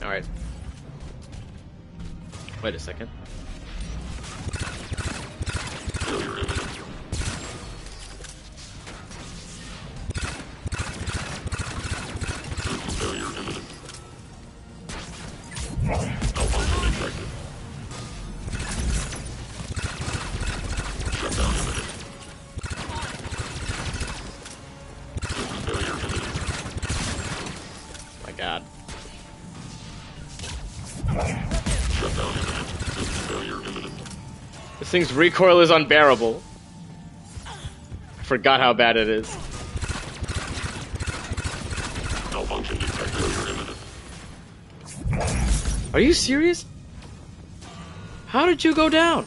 Alright. Wait a second. My God. This thing's recoil is unbearable. Forgot how bad it is. Are you serious? How did you go down?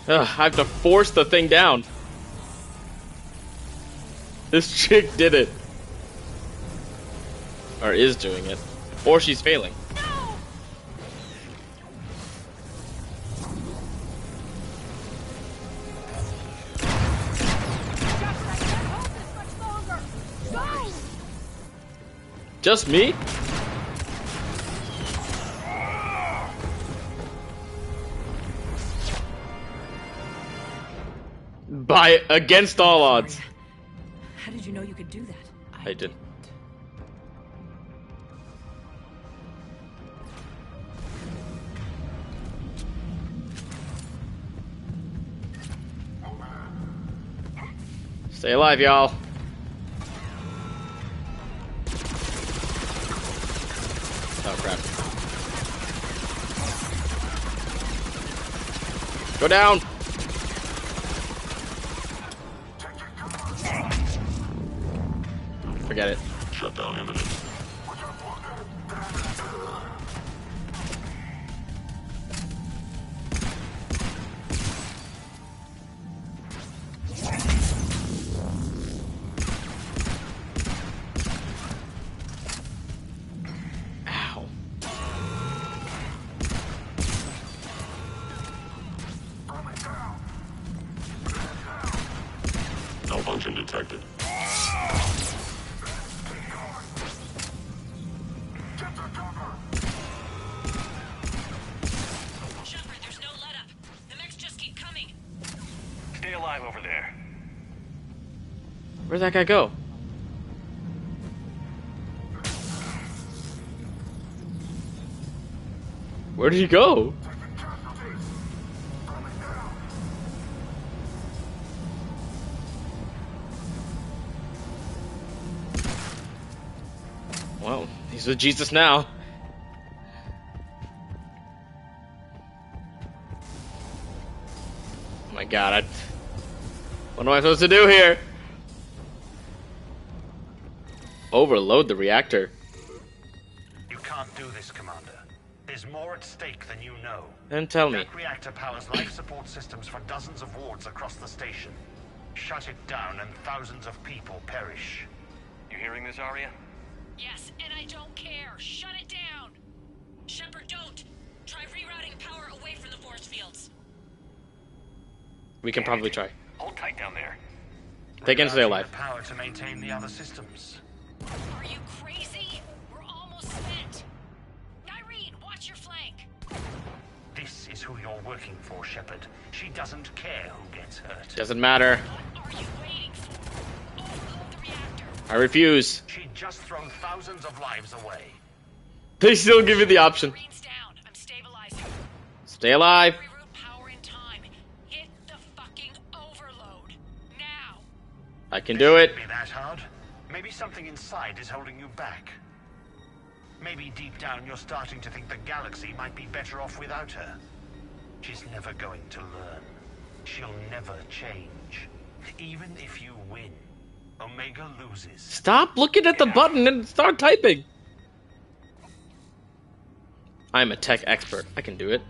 Ugh, I have to force the thing down. This chick did it. Or is doing it. Or she's failing. Just me? By against all odds. How did you know you could do that? I did. Stay alive, y'all. Oh crap. Go down. Forget it. Shutdown imminent. Ow. Malfunction detected. Shepard, there's no let up. The mechs just keep coming. Stay alive over there. Where'd that guy go? Where did he go? Well, he's with Jesus now. Oh my god, what am I supposed to do here? Overload the reactor. You can't do this, Commander. There's more at stake than you know. Then tell me. That reactor powers life support systems for dozens of wards across the station. Shut it down and thousands of people perish. You hearing this, Arya? Yes, and I don't care. Shut it down. Shepard, don't. Try rerouting power away from the force fields. We can probably try. Hold tight down there. They can stay Rerouting alive. the power to maintain the other systems. Are you crazy? We're almost spent. Nyreen, watch your flank. This is who you're working for, Shepard. She doesn't care who gets hurt. Doesn't matter. What are you waiting for? Overload the reactor. I refuse. She'd just thrown thousands of lives away. They still give you the option. Green's down. I'm stabilizing. Stay alive. Reroute power in time. Hit the fucking overload. Now. I can do it. Be that hard? Maybe something inside is holding you back. Maybe deep down you're starting to think the galaxy might be better off without her. She's never going to learn. She'll never change. Even if you win, Omega loses. Stop looking at the button and start typing. I'm a tech expert. I can do it.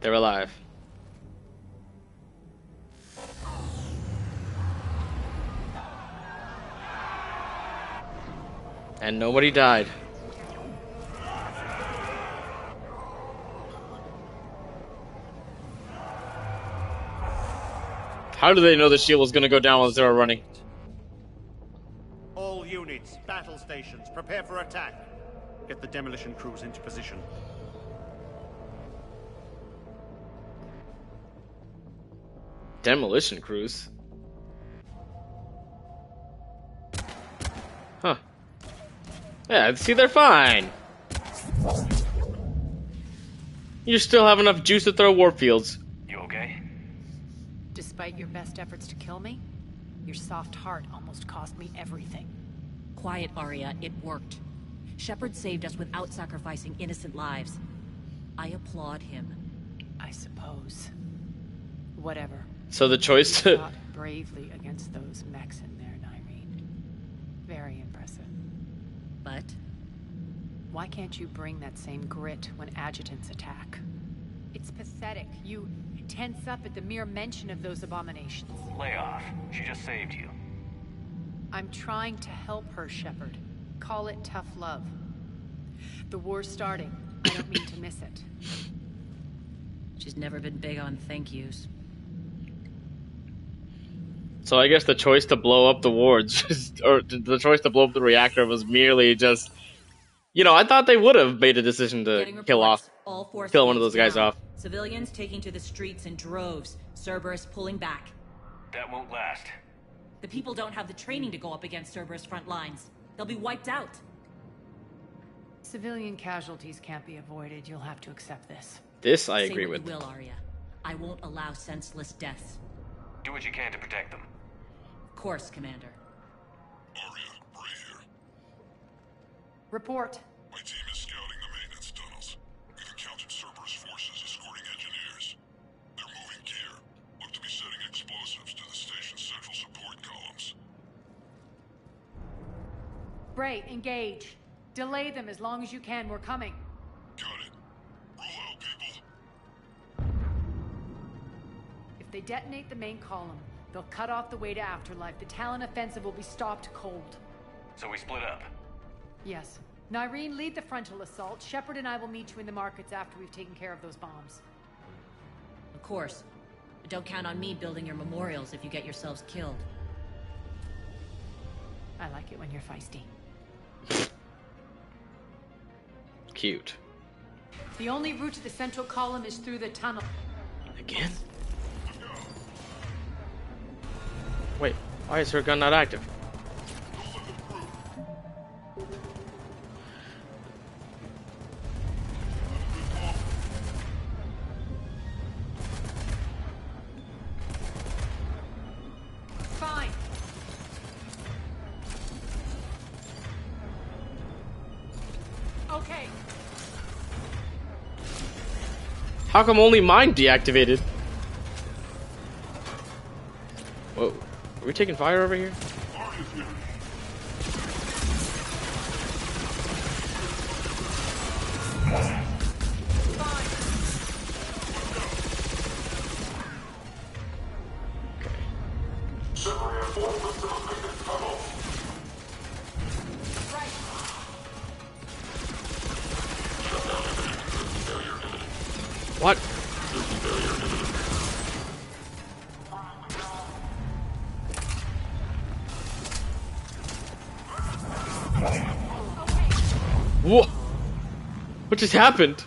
They're alive. And nobody died. How do they know the shield was gonna go down while they were running? All units, battle stations, prepare for attack. Get the demolition crews into position. Demolition crews? Huh. Yeah, see, they're fine. You still have enough juice to throw warp fields. You okay? Despite your best efforts to kill me, your soft heart almost cost me everything. Quiet, Arya. It worked. Shepard saved us without sacrificing innocent lives. I applaud him. I suppose. Whatever. So the choice You to... fought bravely against those mechs in there, Nyreen. Very impressive. But Why can't you bring that same grit when adjutants attack? It's pathetic. You tense up at the mere mention of those abominations. Lay off. She just saved you. I'm trying to help her, Shepard. Call it tough love. The war's starting. I don't mean to miss it. she's never been big on thank yous. So I guess the choice to blow up the wards, or the choice to blow up the reactor was merely just... You know, I thought they would have made a decision to Getting kill reports. All force one of fields those guys down. off. Civilians taking to the streets in droves. Cerberus pulling back. That won't last. The people don't have the training to go up against Cerberus front lines. They'll be wiped out. Civilian casualties can't be avoided. You'll have to accept this. This I Say agree what with. you will, Arya. I won't allow senseless deaths. Do what you can to protect them. Of course, Commander. Arya, Bray here. Report. My team is scouting the maintenance tunnels. We've encountered Cerberus forces escorting engineers. They're moving gear. Look to be setting explosives to the station's central support columns. Bray, engage. Delay them as long as you can. We're coming. Got it. Roll out, people. If they detonate the main column, they'll cut off the way to Afterlife. The Talon offensive will be stopped cold. So we split up. Yes. Nyreen, lead the frontal assault. Shepard and I will meet you in the markets after we've taken care of those bombs. Of course. But don't count on me building your memorials if you get yourselves killed. I like it when you're feisty. Cute. The only route to the central column is through the tunnel. Again? Wait, why is her gun not active? Fine. Okay. How come only mine deactivated? Whoa. Are we taking fire over here? What? Whoa! What just happened?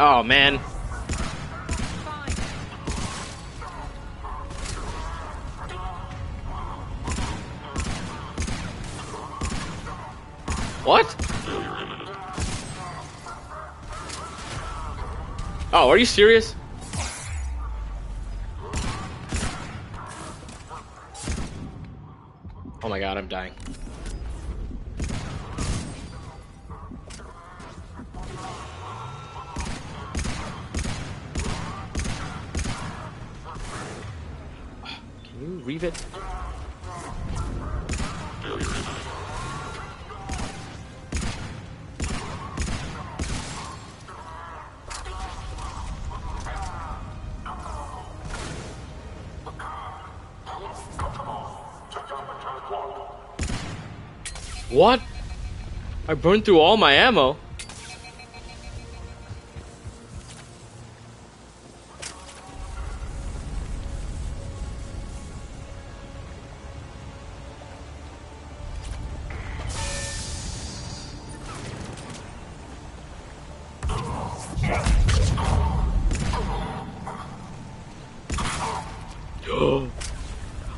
Oh man. What? Oh, are you serious? Oh my god, I'm dying. Can you reave it? What? I burned through all my ammo.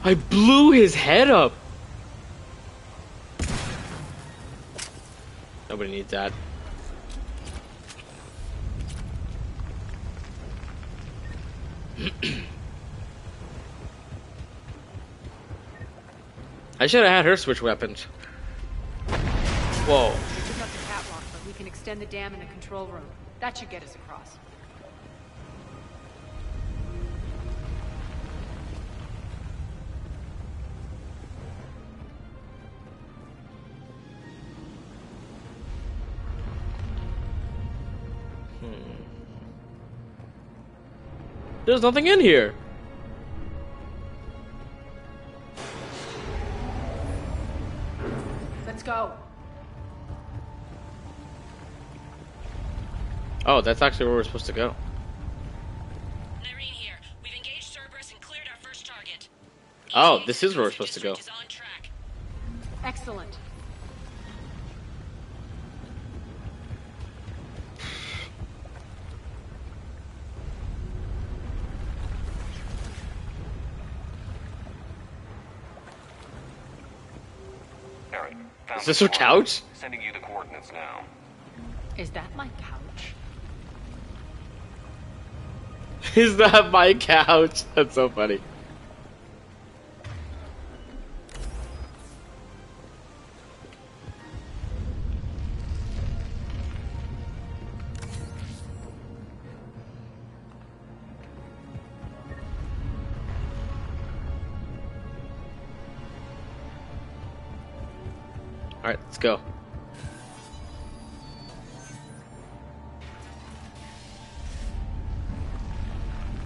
I blew his head up. Nobody needs that. I should have had her switch weapons. Whoa. We took up the catwalk, but we can extend the dam in the control room. That should get us across. There's nothing in here. Let's go. Oh, that's actually where we're supposed to go. Irene here. We've engaged Cerberus and cleared our first target. Oh, this is where we're supposed to go. Is on track. Excellent. Alright, found Is this the her couch? Sending you the coordinates now. Is that my couch? Is that my couch? That's so funny. Alright, let's go.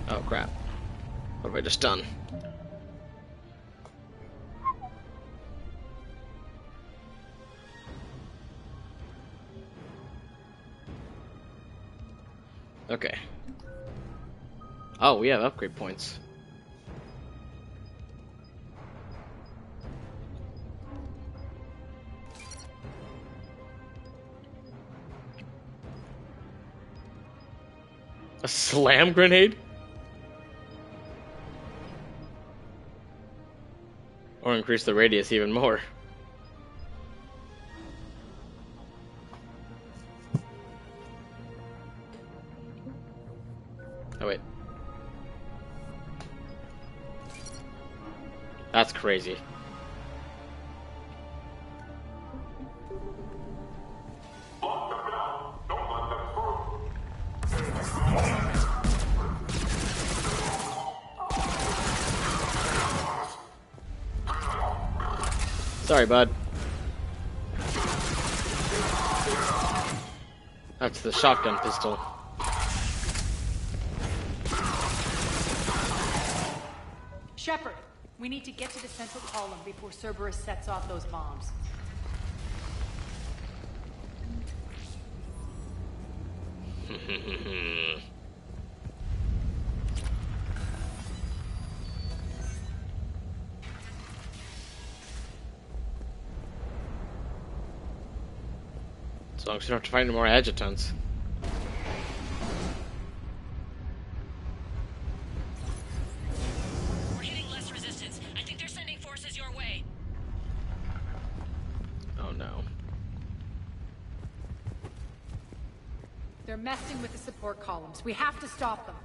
Oh crap. What have I just done? Okay. Oh, we have upgrade points. A slam grenade? Or increase the radius even more. Oh wait. That's crazy. Sorry, bud. That's the shotgun pistol. Shepard, we need to get to the central column before Cerberus sets off those bombs. As long as we don't have to find any more adjutants. We're hitting less resistance. I think they're sending forces your way. Oh no. They're messing with the support columns. We have to stop them.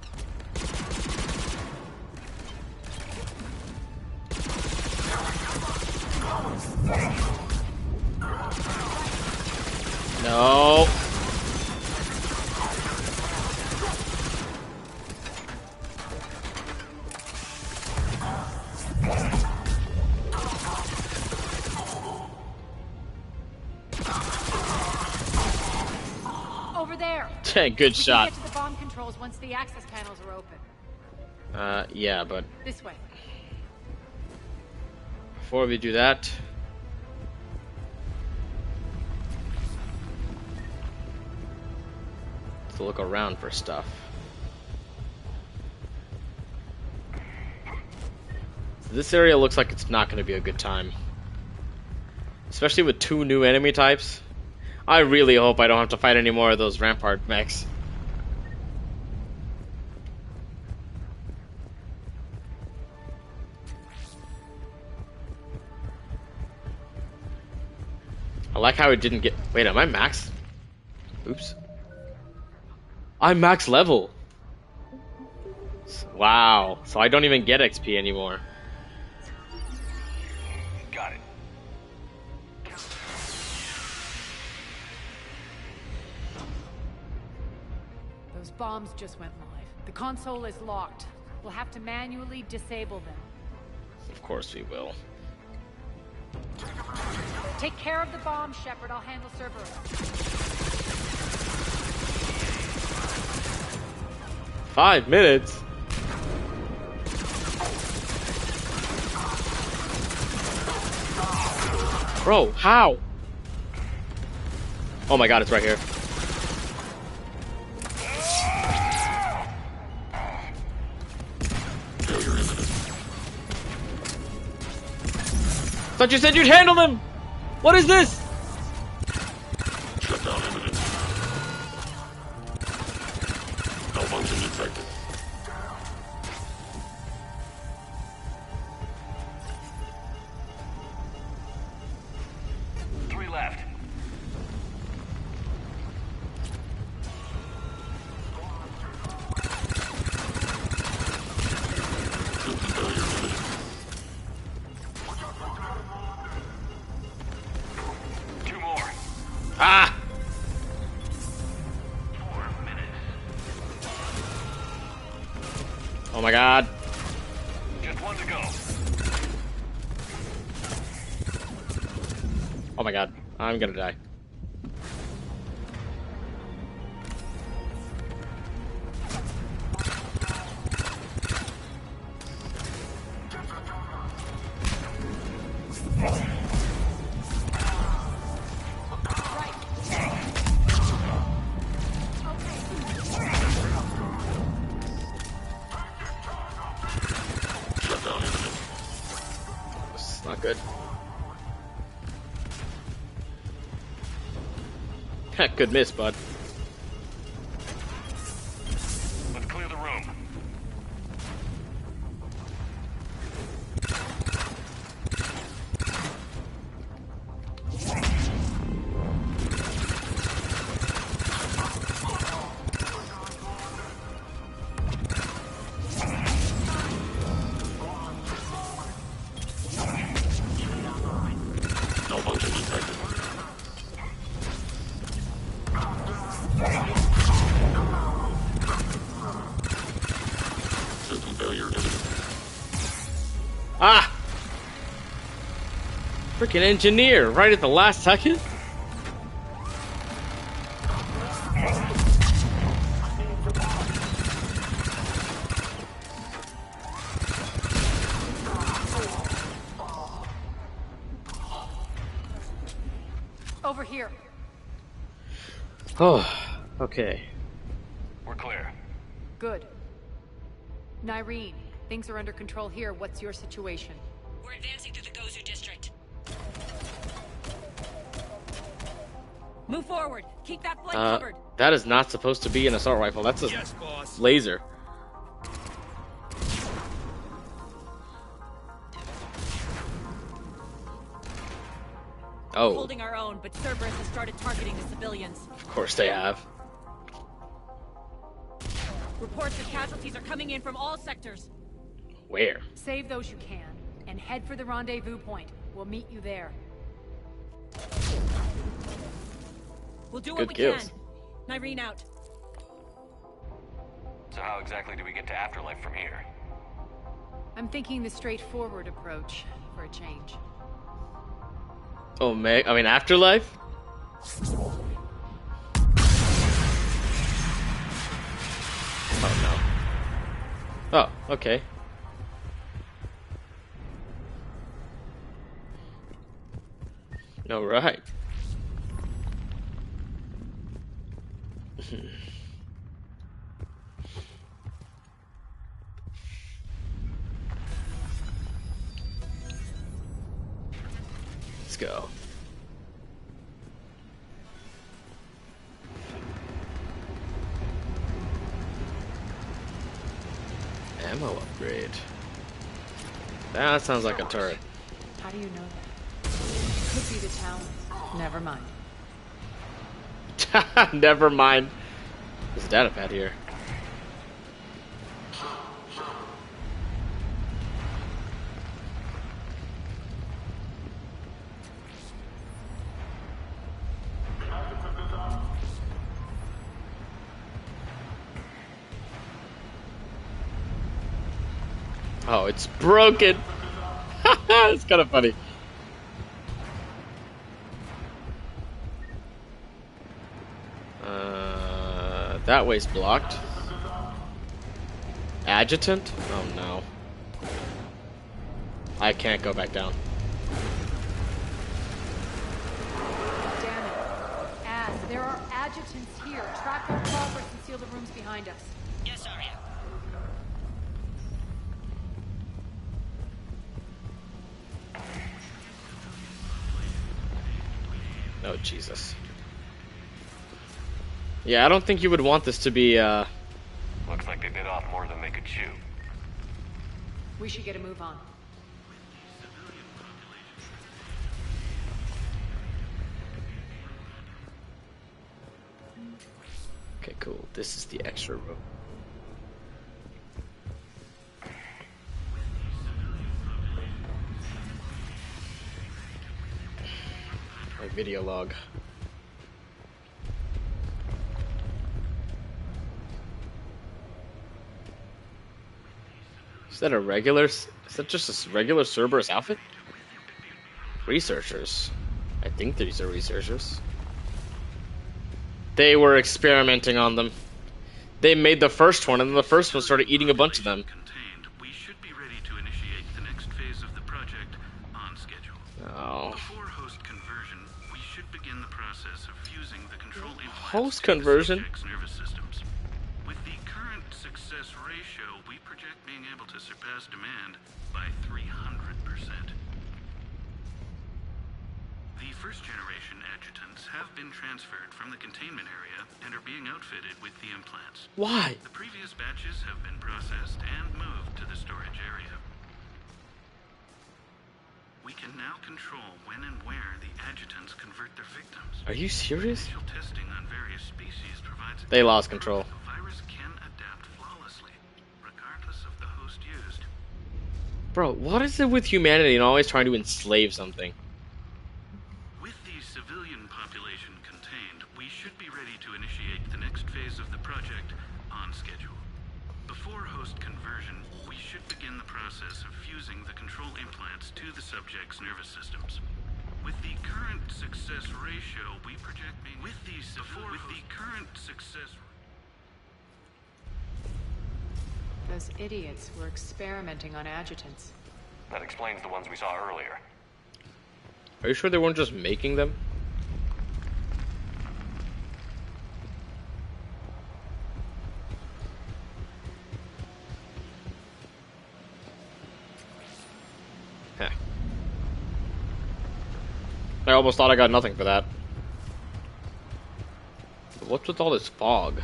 No. Over there. Good We shot. can get to the bomb controls once the access panels are open. Yeah, but This way. before we do that, let's look around for stuff. This area looks like it's not going to be a good time. Especially with 2 new enemy types. I really hope I don't have to fight any more of those Rampart mechs. I like how it didn't get. Wait, am I max? Oops. I'm max level. Wow. So I don't even get XP anymore. Got it. Those bombs just went live. The console is locked. We'll have to manually disable them. Of course we will. Take care of the bomb, Shepard. I'll handle Cerberus. 5 minutes? Bro, how? Oh my god, it's right here. Thought you said you'd handle them! What is this? Shut down imminent. Malfunction detected. Three left. Two more. Ah! Oh my god. Just one to go. Oh my god. I'm gonna die. This is not good. Good miss, bud. Let's clear the room. Malfunction detected. System failure imminent. Ah! Freaking engineer, right at the last second? Over here. Oh, okay. We're clear. Good. Nyreen, things are under control here. What's your situation? We're advancing through the Gozu district. Move forward. Keep that flank covered. That is not supposed to be an assault rifle. That's a laser. Oh, Holding our own, but Cerberus has started targeting the civilians. of course they have. Reports of casualties are coming in from all sectors. Where? Save those you can, and head for the rendezvous point. We'll meet you there. We'll do Good what we kills. can. Nyreen out. So how exactly do we get to Afterlife from here? I'm thinking the straightforward approach for a change. Oh, I mean, Afterlife? Oh, no. Oh, okay. All right. Let's go. Ammo upgrade. That sounds like a turret. How do you know that? Could be the talent. Never mind. Never mind. There's a data pad here. Oh, it's broken. It's kind of funny. That way's blocked. Adjutant? Oh no. I can't go back down. Damn it. Az, there are adjutants here. Track their progress and seal the rooms behind us. Yes, Arya. Oh, Jesus. Yeah, I don't think you would want this to be, Looks like they bit off more than they could chew. We should get a move on. Okay, cool. This is the extra room. My video log. Is that a regular? Is that just a regular Cerberus outfit? Researchers. I think these are researchers. They were experimenting on them. They made the first one, and then the first one started eating a bunch of them. We should be ready to initiate the next phase of the project on schedule. Oh. Before host conversion, we should begin the process of fusing the control implants Host to the conversion? subject's nervous systems. With the current success ratio, we project being able to surpass demand by 300%. The first generation adjutants have been transferred from the containment area and are being outfitted with the implants. Why? The previous batches have been processed and moved to the storage area. We can now control when and where the adjutants convert their victims. Are you serious? Initial testing on various species provides They lost control. the virus can adapt flawlessly, regardless of the host used. Bro, what is it with humanity and always trying to enslave something? With the civilian population contained, we should be ready to initiate the next phase of the project on schedule. Before host conversion, we should begin the process of fusing the control implants to the subject's nervous systems. With the current success ratio, we project being with the current success. Those idiots were experimenting on adjutants. That explains the ones we saw earlier. Are you sure they weren't just making them? Heh. I almost thought I got nothing for that. But what's with all this fog?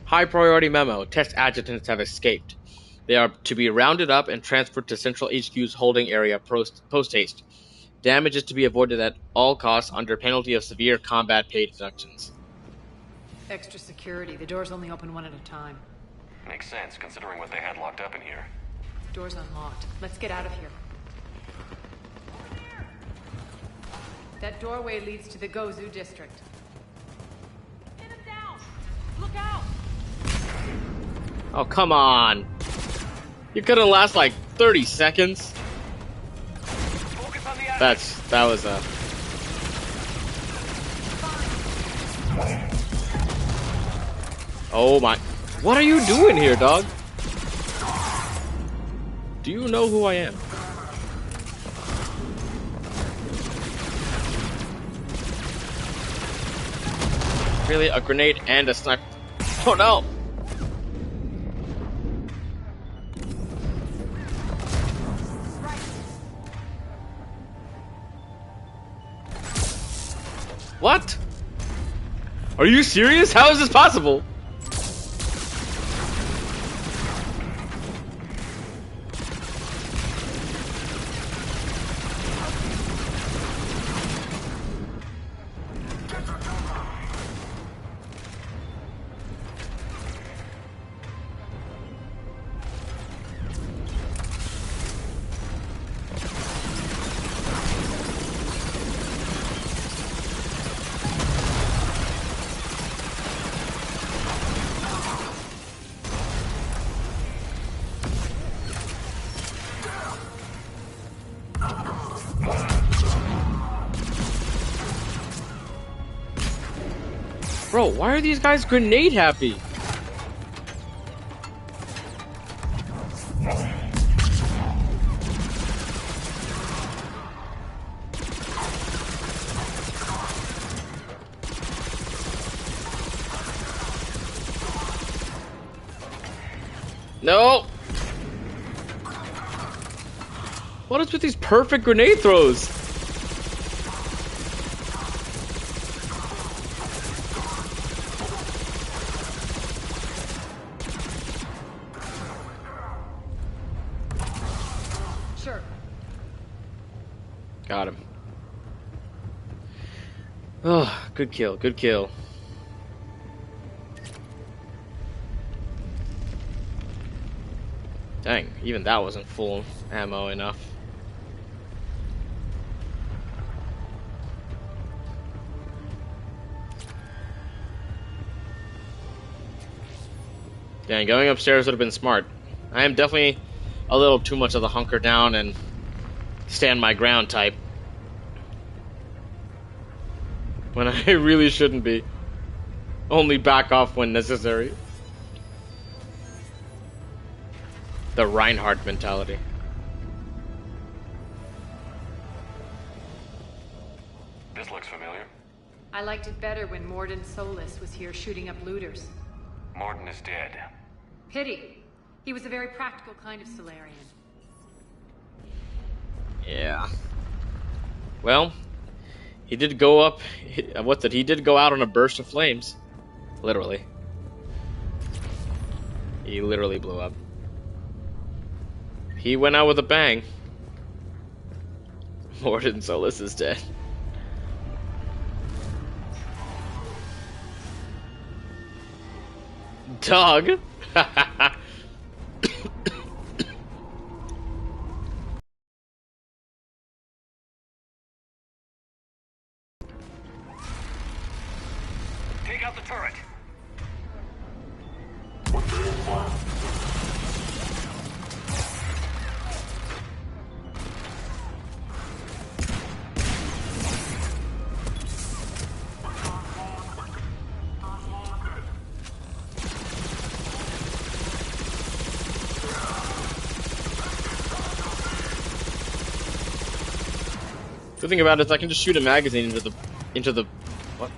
High priority memo. Test adjutants have escaped. They are to be rounded up and transferred to Central HQ's holding area post-haste. Damage is to be avoided at all costs under penalty of severe combat pay deductions. Extra security. The doors only open one at a time. Makes sense, considering what they had locked up in here. Door's unlocked. Let's get out of here. That doorway leads to the Gozu district. Get him down! Look out! Oh, come on. You're gonna last like 30 seconds. That was a... Oh my... What are you doing here, dog? Do you know who I am? Really? A grenade and a sniper? Oh no! What? Are you serious? How is this possible? Bro, why are these guys grenade happy? No! What is with these perfect grenade throws? Sure. Got him. Oh, good kill, good kill. Dang, even that wasn't full ammo enough. Dang, going upstairs would have been smart. I am definitely a little too much of the hunker down and stand my ground type. When I really shouldn't be. Only back off when necessary. The Reinhardt mentality. This looks familiar. I liked it better when Morden Solus was here shooting up looters. Morden is dead. Pity. He was a very practical kind of Solarian. Yeah. Well, he did go up. What's it? He did go out on a burst of flames. Literally. He literally blew up. He went out with a bang. Morden Solus is dead. Dog. Take out the turret. Good thing about it is I can just shoot a magazine into the what?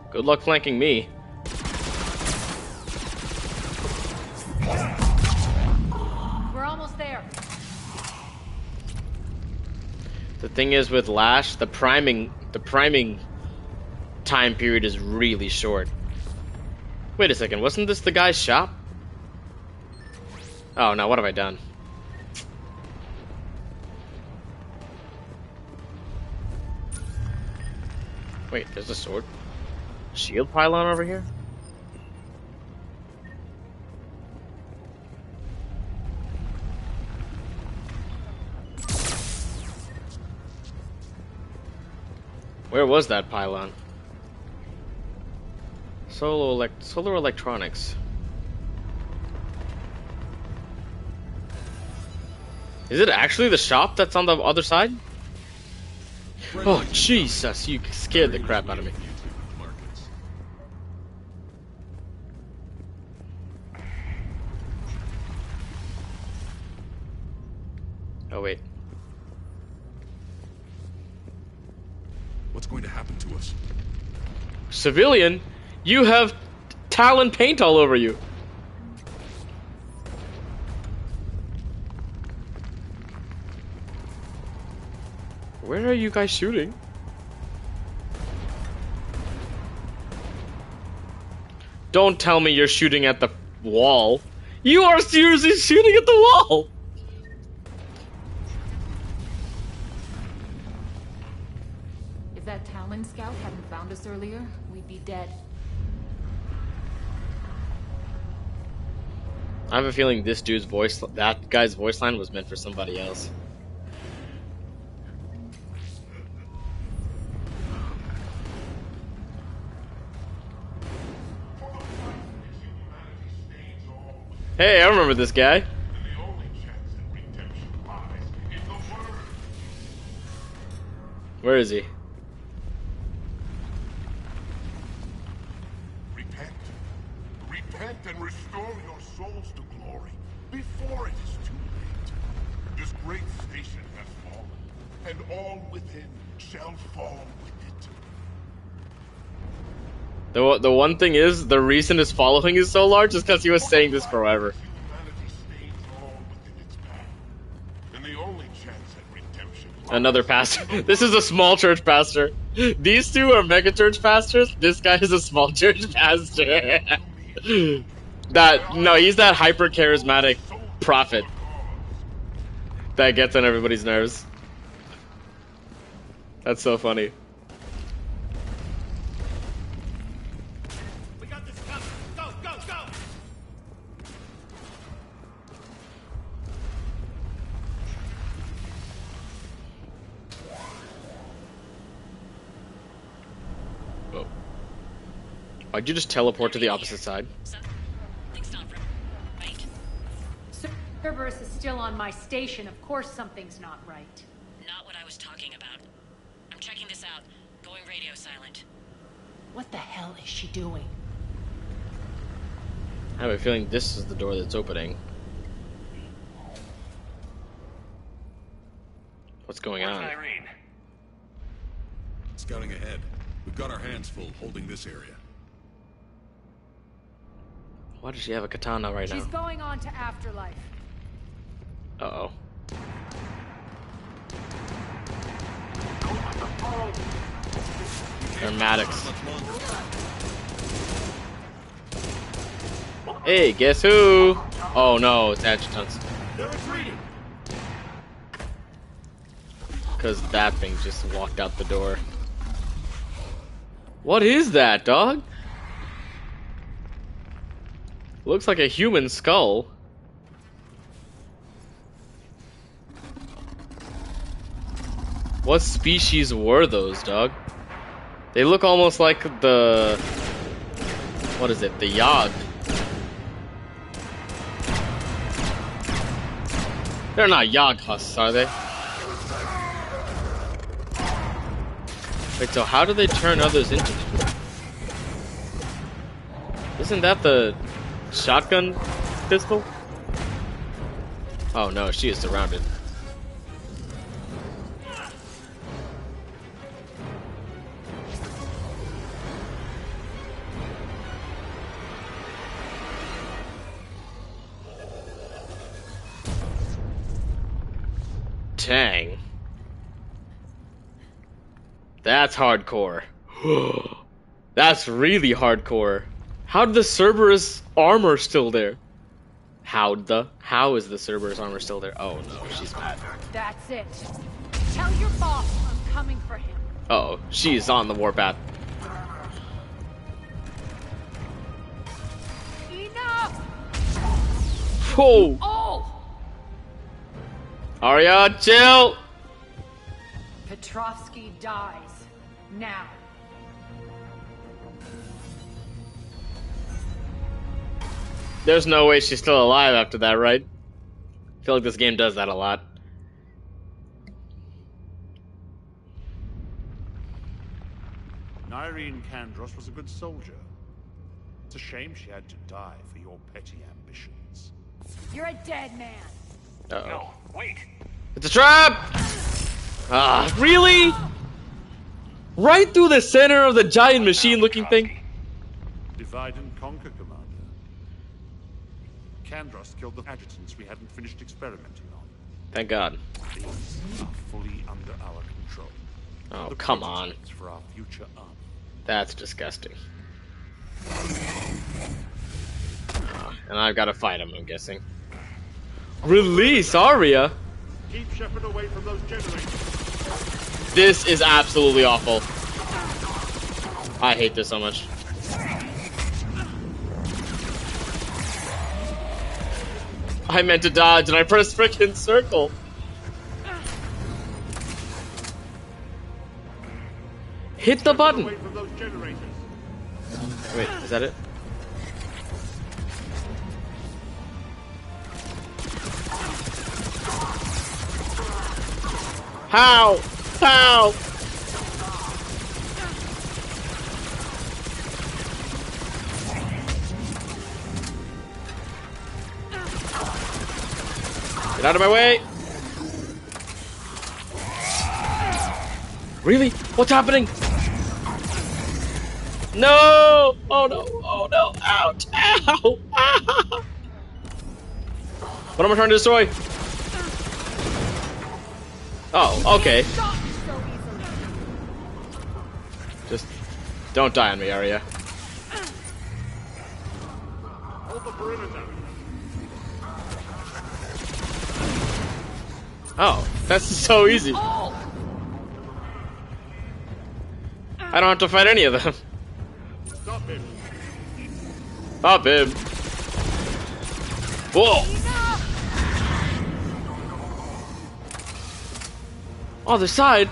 Good luck flanking me. We're almost there. The thing is with Lash, the priming time period is really short. Wait a second, wasn't this the guy's shop? Oh no, what have I done? Wait, there's a sword? Shield pylon over here? Where was that pylon? Solar electronics. Is it actually the shop that's on the other side? Oh Jesus, you scared the crap out of me. Oh wait. What's going to happen to us? Civilian? You have Talon paint all over you. Where are you guys shooting? Don't tell me you're shooting at the wall. You are seriously shooting at the wall! If that Talon scout hadn't found us earlier, we'd be dead. I have a feeling this dude's voice, that guy's voice line was meant for somebody else. Hey, I remember this guy. Where is he? Repent. Repent and restore your souls to glory before it is too late. This great station has fallen, and all within shall fall with it. The one thing is, the reason his following is so large is because he was saying this forever. Humanity stays all within its path, and the only chance at redemption. Another pastor. This is a small church pastor. These two are mega church pastors. This guy is a small church pastor. No, he's that hyper charismatic prophet that gets on everybody's nerves. That's so funny. We got this covered. Go, go, go! Oh. Why'd you just teleport to the opposite side? Cerberus is still on my station. Of course something's not right. Not what I was talking about. I'm checking this out. Going radio silent. What the hell is she doing? I have a feeling this is the door that's opening. What's going on? Irene? Scouting ahead. We've got our hands full holding this area. Why does she have a katana right She's now? going on to Afterlife. Uh-oh. Dramatics. Hey, guess who? Oh no, it's adjutants. Because that thing just walked out the door. What is that, dog? Looks like a human skull. What species were those, dog? They look almost like the... What is it? The Yogg. They're not Yogg husks, are they? Wait, so how do they turn others into them? Isn't that the shotgun pistol? Oh no, she is surrounded. Dang. That's hardcore. That's really hardcore. How did the Cerberus armor still there? How is the Cerberus armor still there? Oh no, she's mad. That's it. Tell your boss I'm coming for him. Uh oh, she's on the warpath. Enough! Whoa! Oh! Arya, chill! Petrovsky dies. Now. There's no way she's still alive after that, right? I feel like this game does that a lot. Irene Kandros was a good soldier. It's a shame she had to die for your petty ambitions. You're a dead man. Uh-oh. No, wait. It's a trap! Ah, really? Right through the center of the giant machine-looking thing? Divide and conquer, Commander. Kandros killed the adjutants we hadn't finished experimenting on. Thank God. These are fully under our control. Oh, The come on. prototypes for our future army. That's disgusting. And I've got to fight him, I'm guessing. Release Arya? Keep Shepard away from those generators. This is absolutely awful. I hate this so much. I meant to dodge and I pressed frickin' circle. Hit the button. Away from those generators. Wait, is that it? How? How? Get out of my way! Really? What's happening? No! Oh no! Oh no! Ouch! Ow! Ah! What am I trying to destroy? Oh, okay. Just don't die on me, Arya. Oh, that's so easy. I don't have to fight any of them. Stop him. Stop him. Whoa! Other side.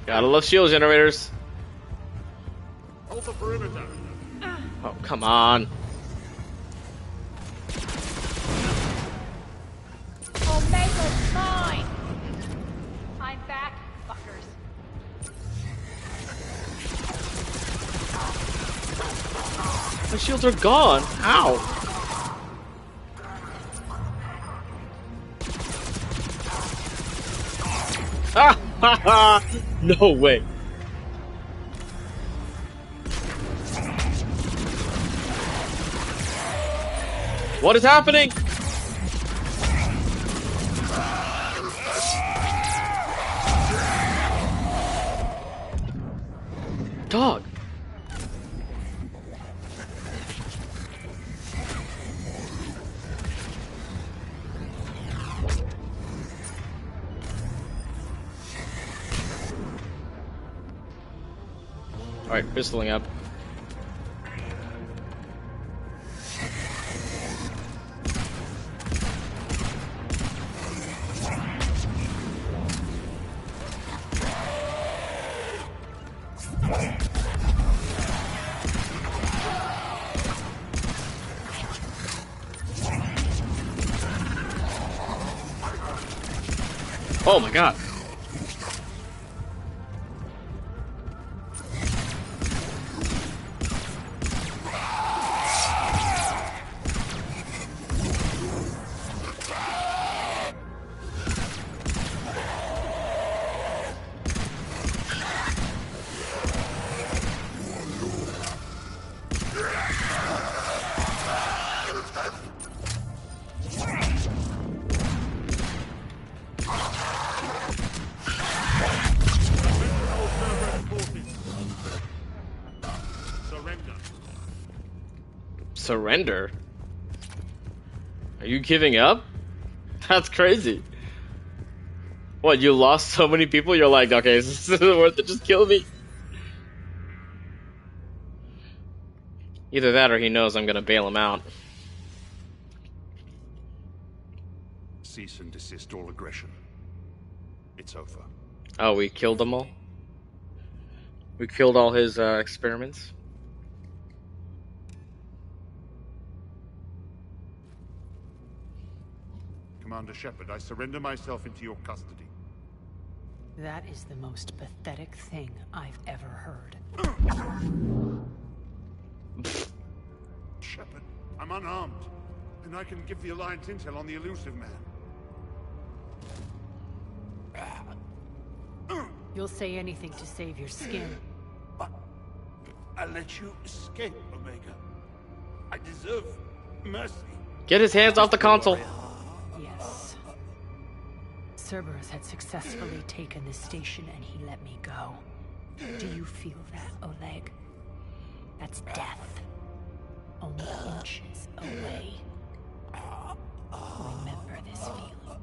Gotta love shield generators. Hold the perimeter. Oh, come on. Omega's mine! I'm back, fuckers. My shields are gone. Ow. Ah! Ha ha! No way. What is happening? Dog. Alright, pistoling up. Oh my god. Surrender? Are you giving up? That's crazy. What, you lost so many people? You're like, okay, this isn't worth it, just kill me. Either that or he knows I'm gonna bail him out. Cease and desist all aggression. It's over. Oh, we killed them all? We killed all his experiments? Commander Shepard, I surrender myself into your custody. That is the most pathetic thing I've ever heard. Shepard, I'm unarmed, and I can give the Alliance intel on the elusive man. You'll say anything to save your skin. But I let you escape, Omega. I deserve mercy. Get his hands off the console. Yes. Cerberus had successfully taken the station and he let me go. Do you feel that, Oleg? That's death. Only inches away. Remember this feeling.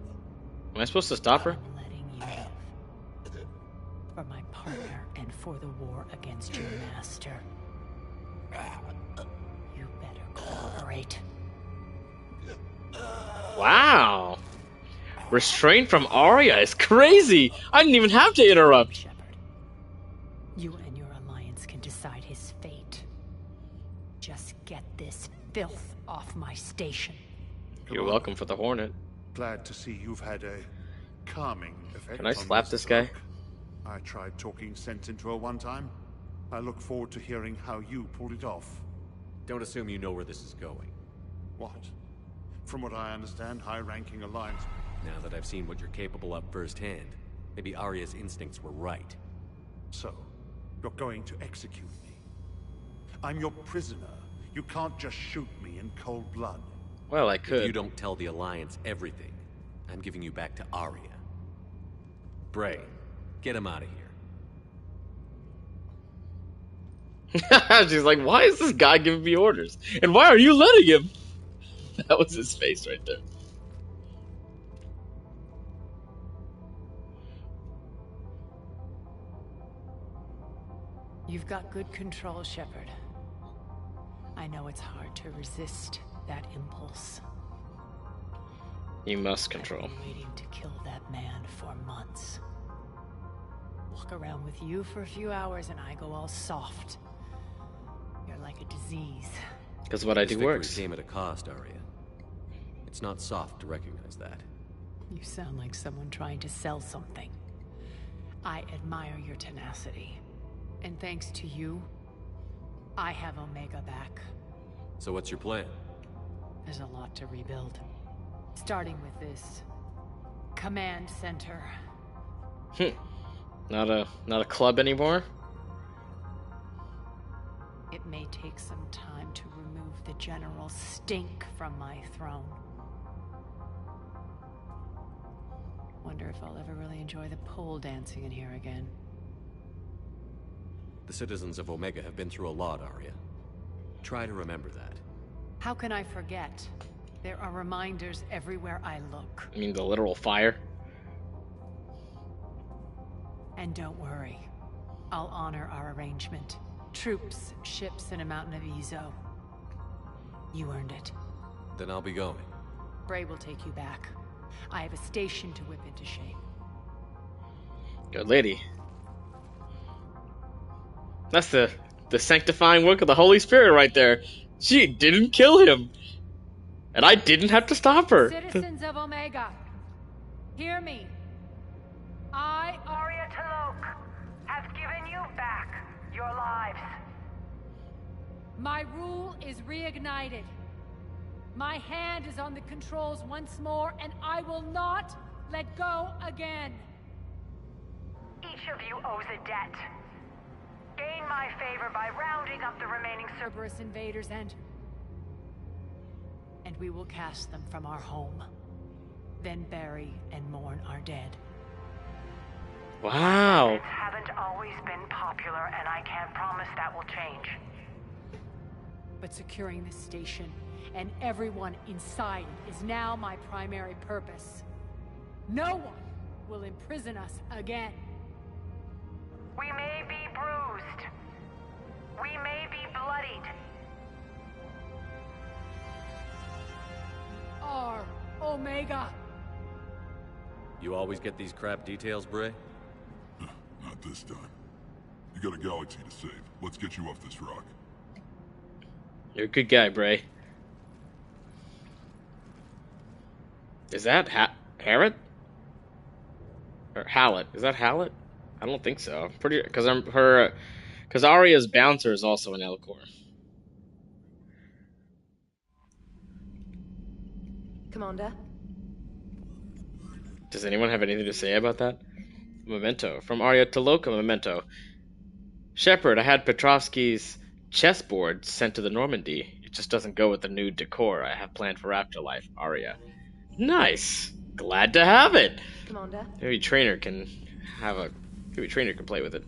Am I supposed to stop her? I'm letting you live. For my partner and for the war against your master. You better cooperate. Wow. Restraint from Arya is crazy. I didn't even have to interrupt. Shepard, you and your alliance can decide his fate. Just get this filth off my station. You're welcome for the Hornet. Glad to see you've had a calming effect. Can I slap this guy? I tried talking sense into her one time. I look forward to hearing how you pulled it off. Don't assume you know where this is going. What? From what I understand, high-ranking Alliance... Now that I've seen what you're capable of firsthand, maybe Arya's instincts were right. So, you're going to execute me. I'm your prisoner. You can't just shoot me in cold blood. Well, I could. If you don't tell the Alliance everything, I'm giving you back to Arya. Bray, get him out of here. She's like, why is this guy giving me orders? And why are you letting him? That was his face right there. You've got good control, Shepard. I know it's hard to resist that impulse. You must control. I've been waiting to kill that man for months. Walk around with you for a few hours and I go all soft. You're like a disease. Because what I do works. This came at a cost, Arya. It's not soft to recognize that. You sound like someone trying to sell something. I admire your tenacity. And thanks to you, I have Omega back. So what's your plan? There's a lot to rebuild. Starting with this command center. Not a club anymore? It may take some time to remove the general stink from my throne. Wonder if I'll ever really enjoy the pole dancing in here again. The citizens of Omega have been through a lot, Arya. Try to remember that. How can I forget? There are reminders everywhere I look. I mean the literal fire? And don't worry. I'll honor our arrangement. Troops, ships, and a mountain of Ezo. You earned it. Then I'll be going. Bray will take you back. I have a station to whip into shape. Good lady. That's the sanctifying work of the Holy Spirit right there. She didn't kill him. And I didn't have to stop her. Citizens of Omega, hear me. I, Arya T'Loak, have given you back your lives. My rule is reignited. My hand is on the controls once more, and I will not let go again. Each of you owes a debt. Gain my favor by rounding up the remaining Cerberus invaders and we will cast them from our home. Then bury and mourn our dead. Wow. Methods haven't always been popular, and I can't promise that will change. But securing this station and everyone inside it is now my primary purpose. No one will imprison us again. We may be bruised. We may be bloodied. Our Omega. You always get these crap details, Bray? Not this time. You got a galaxy to save. Let's get you off this rock. You're a good guy, Bray. Is that Harrod? Or Hallett? Is that Hallett? I don't think so. Pretty because Arya's bouncer is also an Elcor. Commander? Does anyone have anything to say about that? Memento. From Arya T'Loak, a memento. Shepard, I had Petrovsky's chessboard sent to the Normandy. It just doesn't go with the new decor I have planned for Afterlife. Arya. Nice. Glad to have it. Commander? Maybe Trainer can play with it.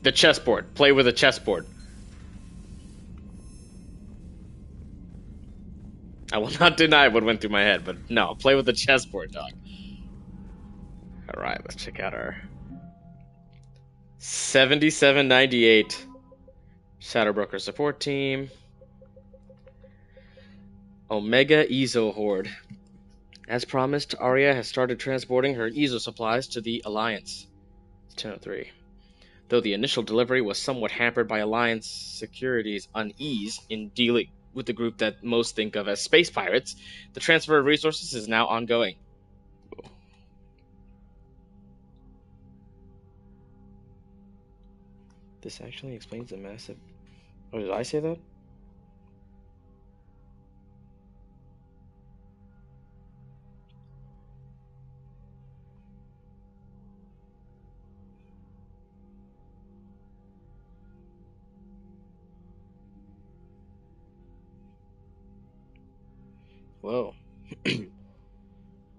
The chessboard. Play with a chessboard. I will not deny what went through my head, but no, play with the chessboard, dog. Alright, let's check out our 7798 Shadowbroker support team. Omega Ezo Horde. As promised, Arya has started transporting her Ezo supplies to the Alliance. It's 10:03. Though the initial delivery was somewhat hampered by Alliance security's unease in dealing with the group that most think of as space pirates, the transfer of resources is now ongoing. This actually explains the massive... Oh, did I say that? Whoa.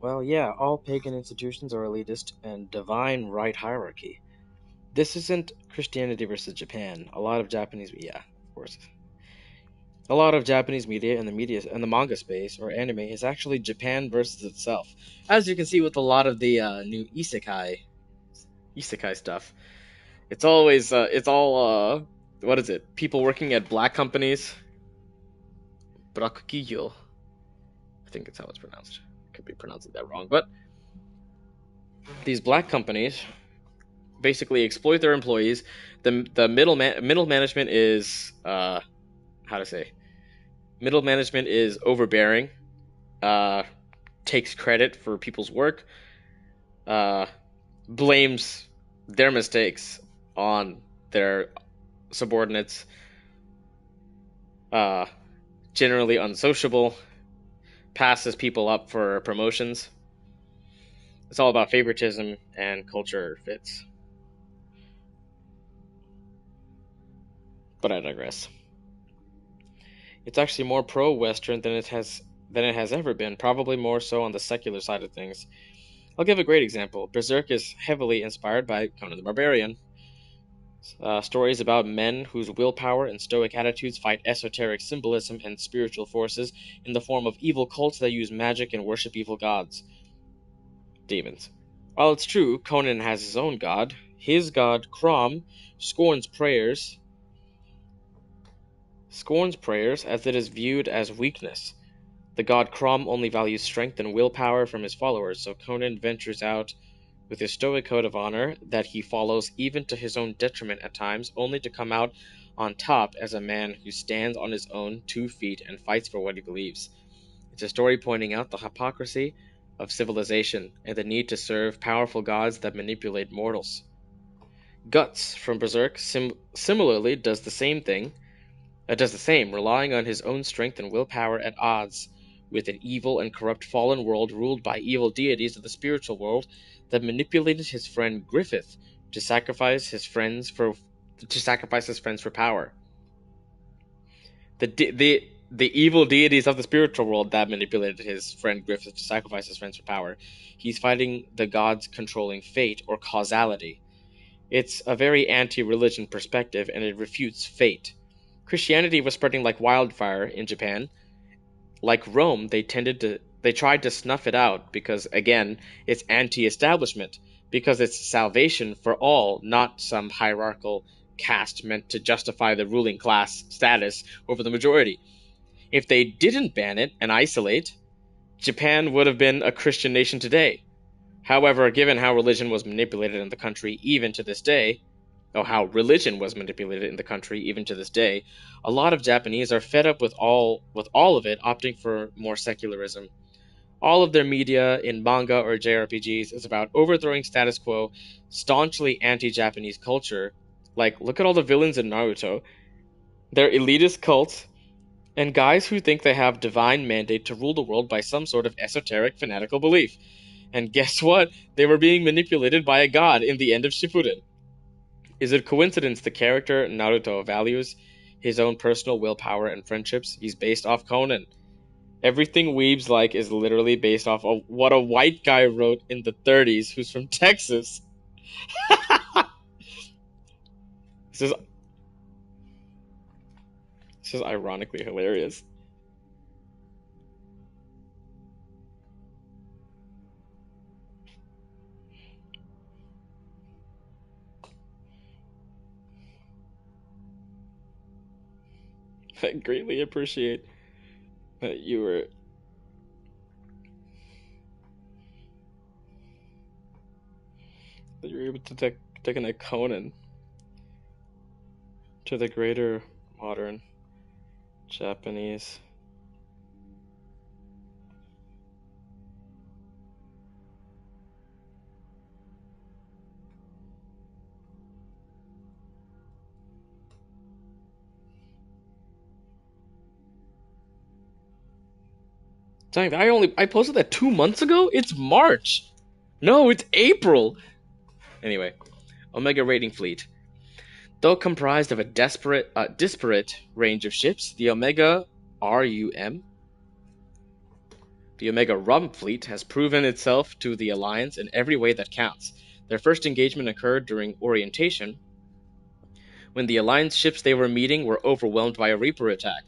Well, yeah, all pagan institutions are elitist and divine right hierarchy. This isn't Christianity versus Japan. A lot of Japanese, yeah, of course. A lot of Japanese media and the manga space or anime is actually Japan versus itself. As you can see with a lot of the new isekai stuff. It's always it's all what is it? People working at black companies. Brakukiyo. I think that's how it's pronounced. Could be pronouncing that wrong, but these black companies basically exploit their employees. The middle management is how to say, middle management is overbearing, takes credit for people's work, uh, blames their mistakes on their subordinates, uh, generally unsociable, passes people up for promotions. It's all about favoritism and culture fits. But I digress. It's actually more pro-Western than it has ever been, probably more so on the secular side of things. I'll give a great example. Berserk is heavily inspired by Conan the Barbarian. Stories about men whose willpower and stoic attitudes fight esoteric symbolism and spiritual forces in the form of evil cults that use magic and worship evil gods. Demons. While it's true, Conan has his own god. His god, Crom, scorns prayers as it is viewed as weakness. The god Crom only values strength and willpower from his followers, so Conan ventures out with his stoic code of honor that he follows even to his own detriment at times, only to come out on top as a man who stands on his own 2 feet and fights for what he believes. It's a story pointing out the hypocrisy of civilization and the need to serve powerful gods that manipulate mortals. Guts from Berserk similarly does the same, relying on his own strength and willpower at odds with an evil and corrupt fallen world ruled by evil deities of the spiritual world that manipulated his friend Griffith to sacrifice his friends for power. The evil deities of the spiritual world that manipulated his friend Griffith to sacrifice his friends for power. He's fighting the gods controlling fate or causality. It's a very anti-religion perspective, and it refutes fate. Christianity was spreading like wildfire in Japan. Like Rome, they tried to snuff it out because, again, it's anti-establishment, because it's salvation for all, not some hierarchical caste meant to justify the ruling class status over the majority. If they didn't ban it and isolate, Japan would have been a Christian nation today. However, given how religion was manipulated in the country even to this day, a lot of Japanese are fed up with all of it, opting for more secularism. All of their media in manga or JRPGs is about overthrowing status quo, staunchly anti-Japanese culture. Like, look at all the villains in Naruto. They're elitist cults and guys who think they have divine mandate to rule the world by some sort of esoteric fanatical belief. And guess what? They were being manipulated by a god in the end of Shippuden. Is it coincidence the character Naruto values his own personal willpower and friendships? He's based off Conan. Everything Weebs like is literally based off of what a white guy wrote in the 30s who's from Texas. This is ironically hilarious. I greatly appreciate that you were able to take a Conan to the greater modern Japanese. Dang, I posted that 2 months ago? It's March! No, it's April! Anyway, Omega Raiding Fleet. Though comprised of a disparate range of ships, the Omega RUM, the Omega Rum Fleet, has proven itself to the Alliance in every way that counts. Their first engagement occurred during orientation, when the Alliance ships they were meeting were overwhelmed by a Reaper attack.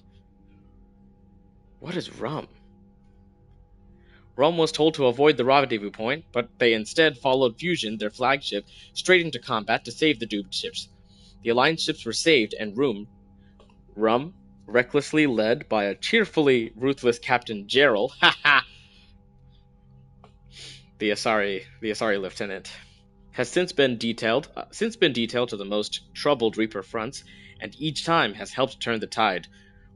What is Rum? Rum was told to avoid the rendezvous point, but they instead followed Fusion, their flagship, straight into combat to save the doomed ships. The Alliance ships were saved, and Rum, recklessly led by a cheerfully ruthless Captain Gerald, the Asari lieutenant, has since been detailed to the most troubled Reaper fronts, and each time has helped turn the tide.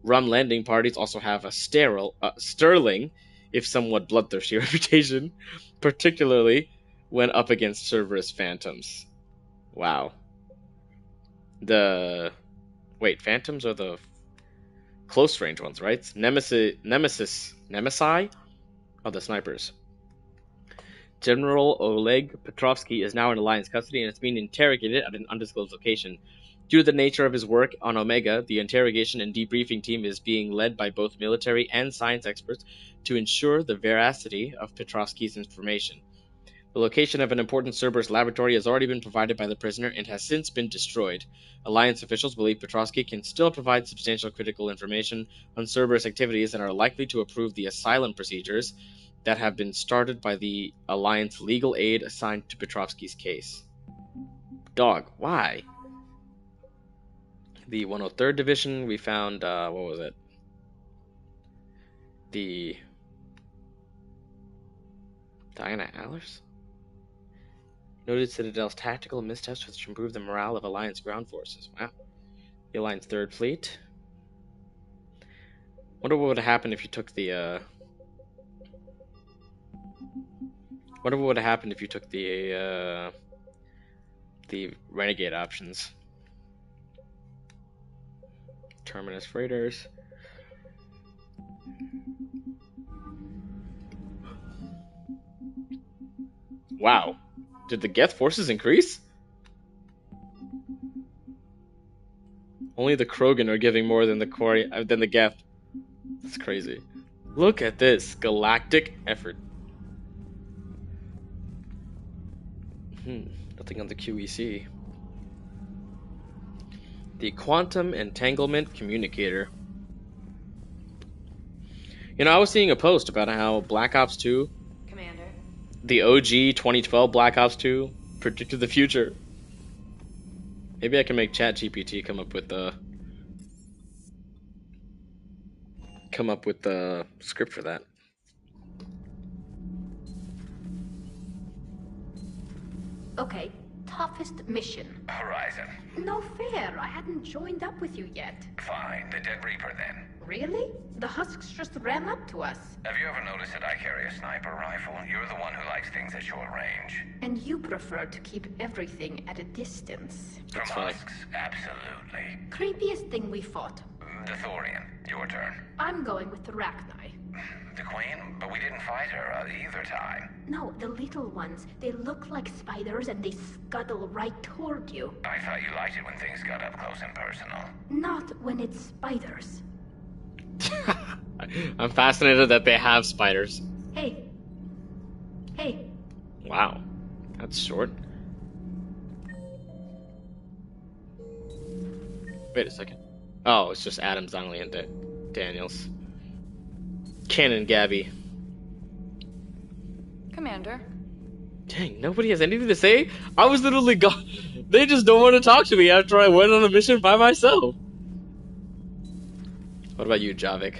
Rum landing parties also have a sterling, if somewhat bloodthirsty reputation, particularly when up against Cerberus Phantoms. Wow. Phantoms are the close range ones, right? Nemesi are the snipers. General Oleg Petrovsky is now in Alliance custody and is being interrogated at an undisclosed location. Due to the nature of his work on Omega, the interrogation and debriefing team is being led by both military and science experts to ensure the veracity of Petrovsky's information. The location of an important Cerberus laboratory has already been provided by the prisoner and has since been destroyed. Alliance officials believe Petrovsky can still provide substantial critical information on Cerberus activities and are likely to approve the asylum procedures that have been started by the Alliance legal aid assigned to Petrovsky's case. Dog, why? The 103rd Division, we found, what was it? The Diana Allers? Noted Citadel's tactical missteps which improved the morale of Alliance ground forces. Wow. The Alliance 3rd Fleet. Wonder what would have happened if you took the, Wonder what would have happened if you took the Renegade options. Terminus Freighters. Wow. Did the Geth forces increase? Only the Krogan are giving more than the Geth. That's crazy. Look at this galactic effort. Nothing on the QEC. The Quantum Entanglement Communicator. You know, I was seeing a post about how Black Ops 2, Commander, the OG 2012 Black Ops 2, predicted the future. Maybe I can make ChatGPT come up with the script for that. Okay, toughest mission. Horizon. No fair, I hadn't joined up with you yet. Fine, the Dead Reaper then. Really? The husks just ran up to us. Have you ever noticed that I carry a sniper rifle? You're the one who likes things at short range. And you prefer to keep everything at a distance. From husks, absolutely. Creepiest thing we fought. The Thorian, your turn. I'm going with the Rachni. The Queen? But we didn't fight her either time. No, the little ones. They look like spiders and they scuttle right toward you. I thought you liked it when things got up close and personal. Not when it's spiders. I'm fascinated that they have spiders. Hey. Hey. Wow. That's short. Wait a second. Oh, it's just Adam, Zonley, and Daniels. Cannon Gabby. Commander. Dang, nobody has anything to say? I was literally gone. They just don't want to talk to me after I went on a mission by myself. What about you, Javik?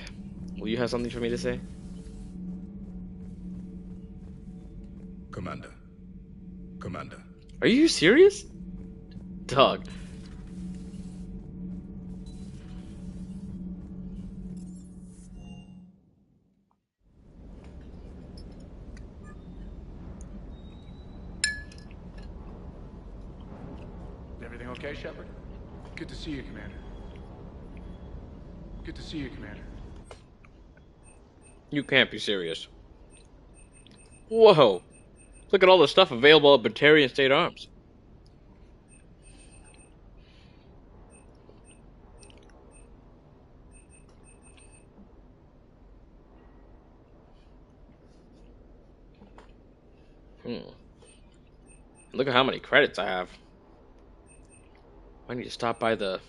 Will you have something for me to say? Commander. Commander. Are you serious? Dog. Everything okay, Shepard? Good to see you, Commander. Good to see you, Commander. You can't be serious. Whoa! Look at all the stuff available at Batarian State Arms. Look at how many credits I have. I need to stop by the...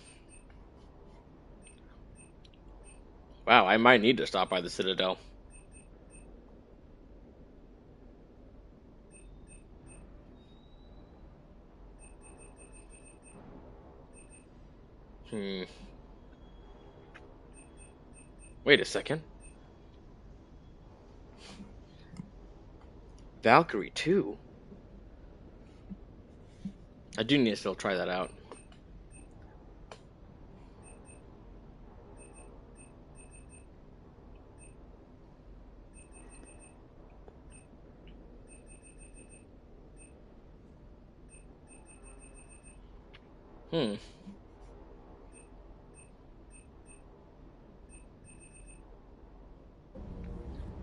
Wow, I might need to stop by the Citadel. Wait a second. Valkyrie 2? I do need to still try that out.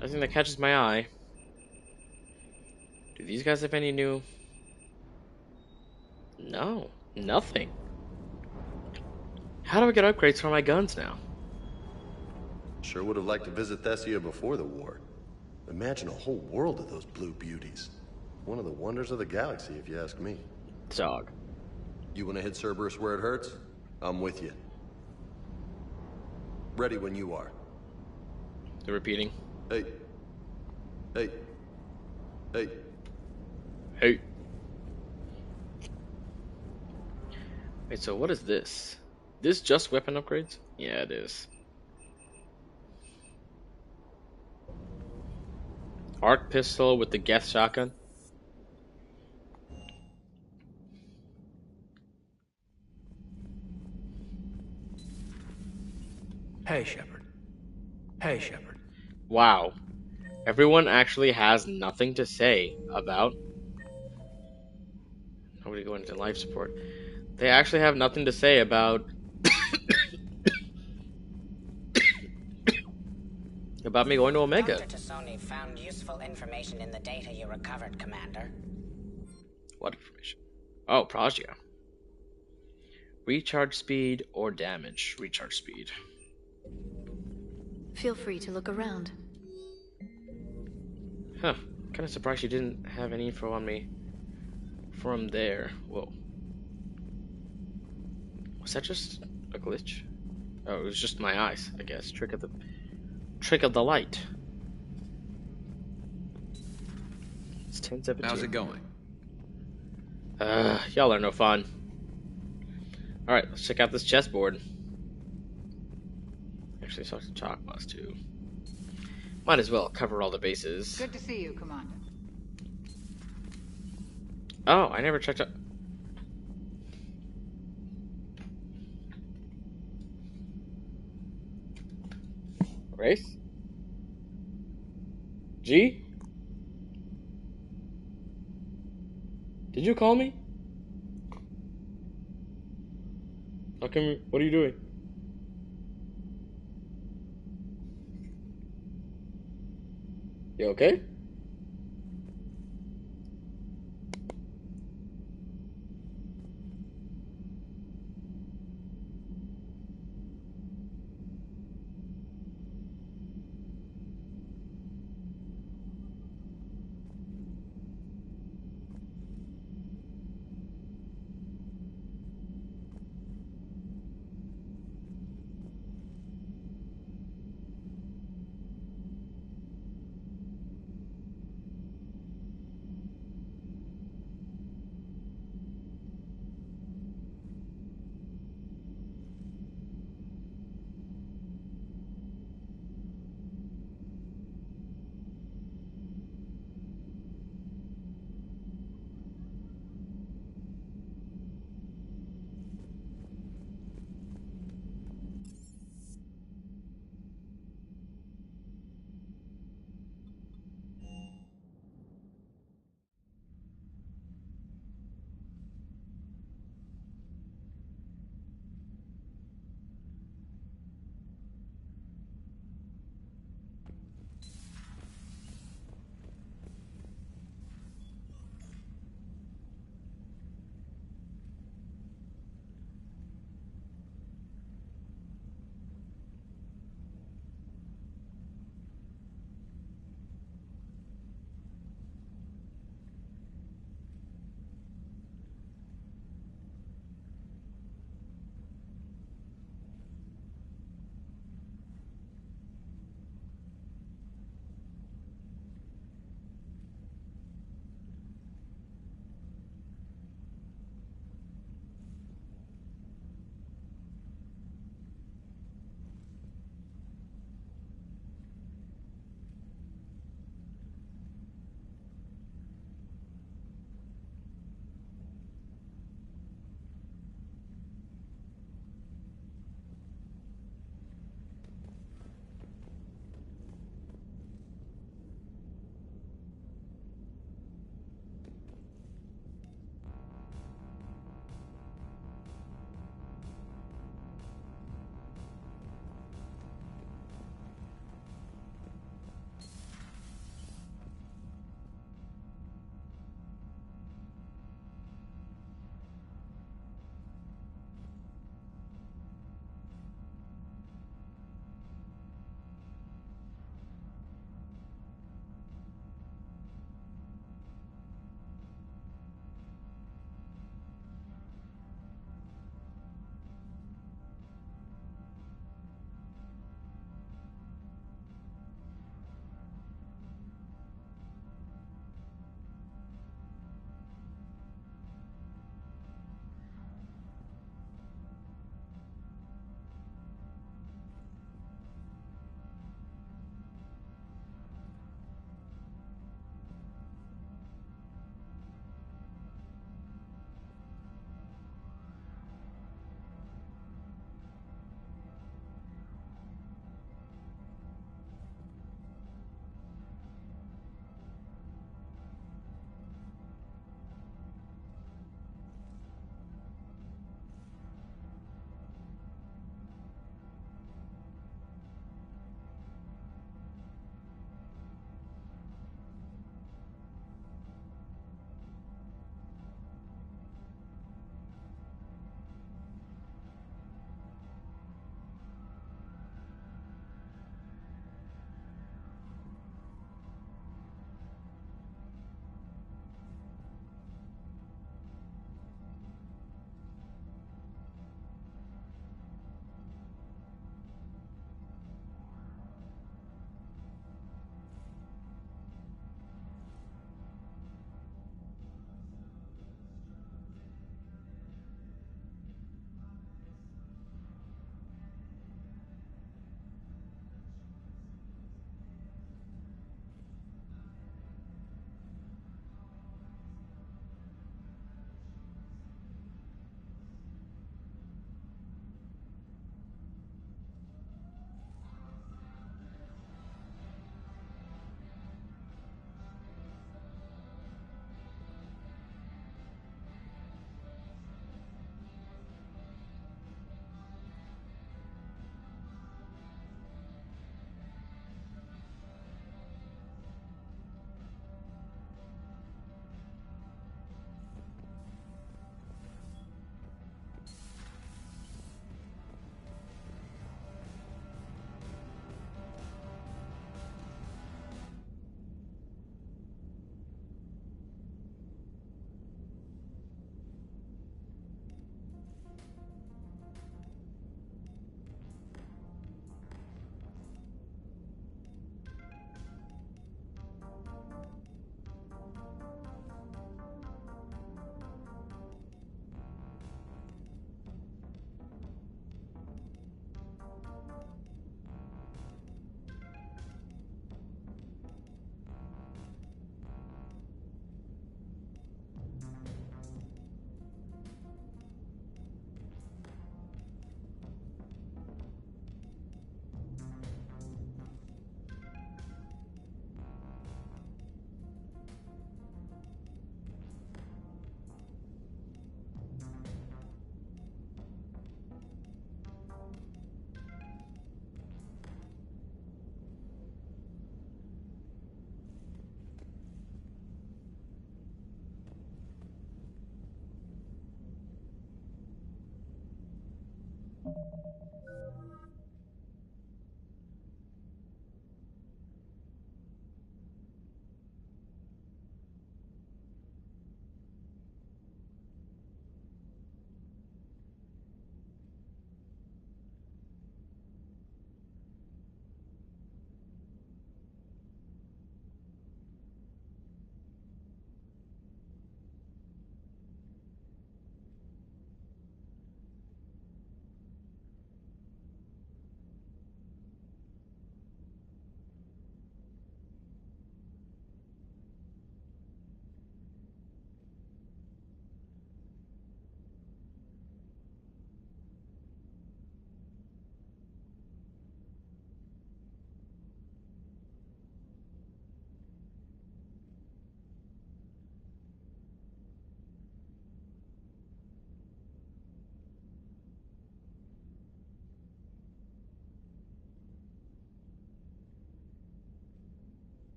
Nothing that catches my eye. Do these guys have any new... No, nothing. How do I get upgrades for my guns now? Sure would have liked to visit Thessia before the war. Imagine a whole world of those blue beauties. One of the wonders of the galaxy, if you ask me. Dog. You want to hit Cerberus where it hurts? I'm with you. Ready when you are. They're repeating. Hey. Hey. Hey. Hey. Wait, so what is this? This just weapon upgrades? Yeah, it is. Arc pistol with the Geth shotgun. Hey, Shepard. Hey, Shepard. Wow. Everyone actually has nothing to say about... Nobody going into life support. They actually have nothing to say about... about me going to Omega. Dr. Tassoni found useful information in the data you recovered, Commander. What information? Oh, Progea. Recharge speed or damage. Recharge speed. Feel free to look around. Huh. Kind of surprised you didn't have any info on me from there. Whoa. Was that just a glitch? Oh, it was just my eyes, I guess. Trick of the light. It's 10:17. How's it going? Y'all are no fun. Alright, let's check out this chessboard. Actually, talk to Chalk Boss too. Might as well cover all the bases. Good to see you, Commander. Oh, I never checked out. Race? G? Did you call me? How come? What are you doing? You okay?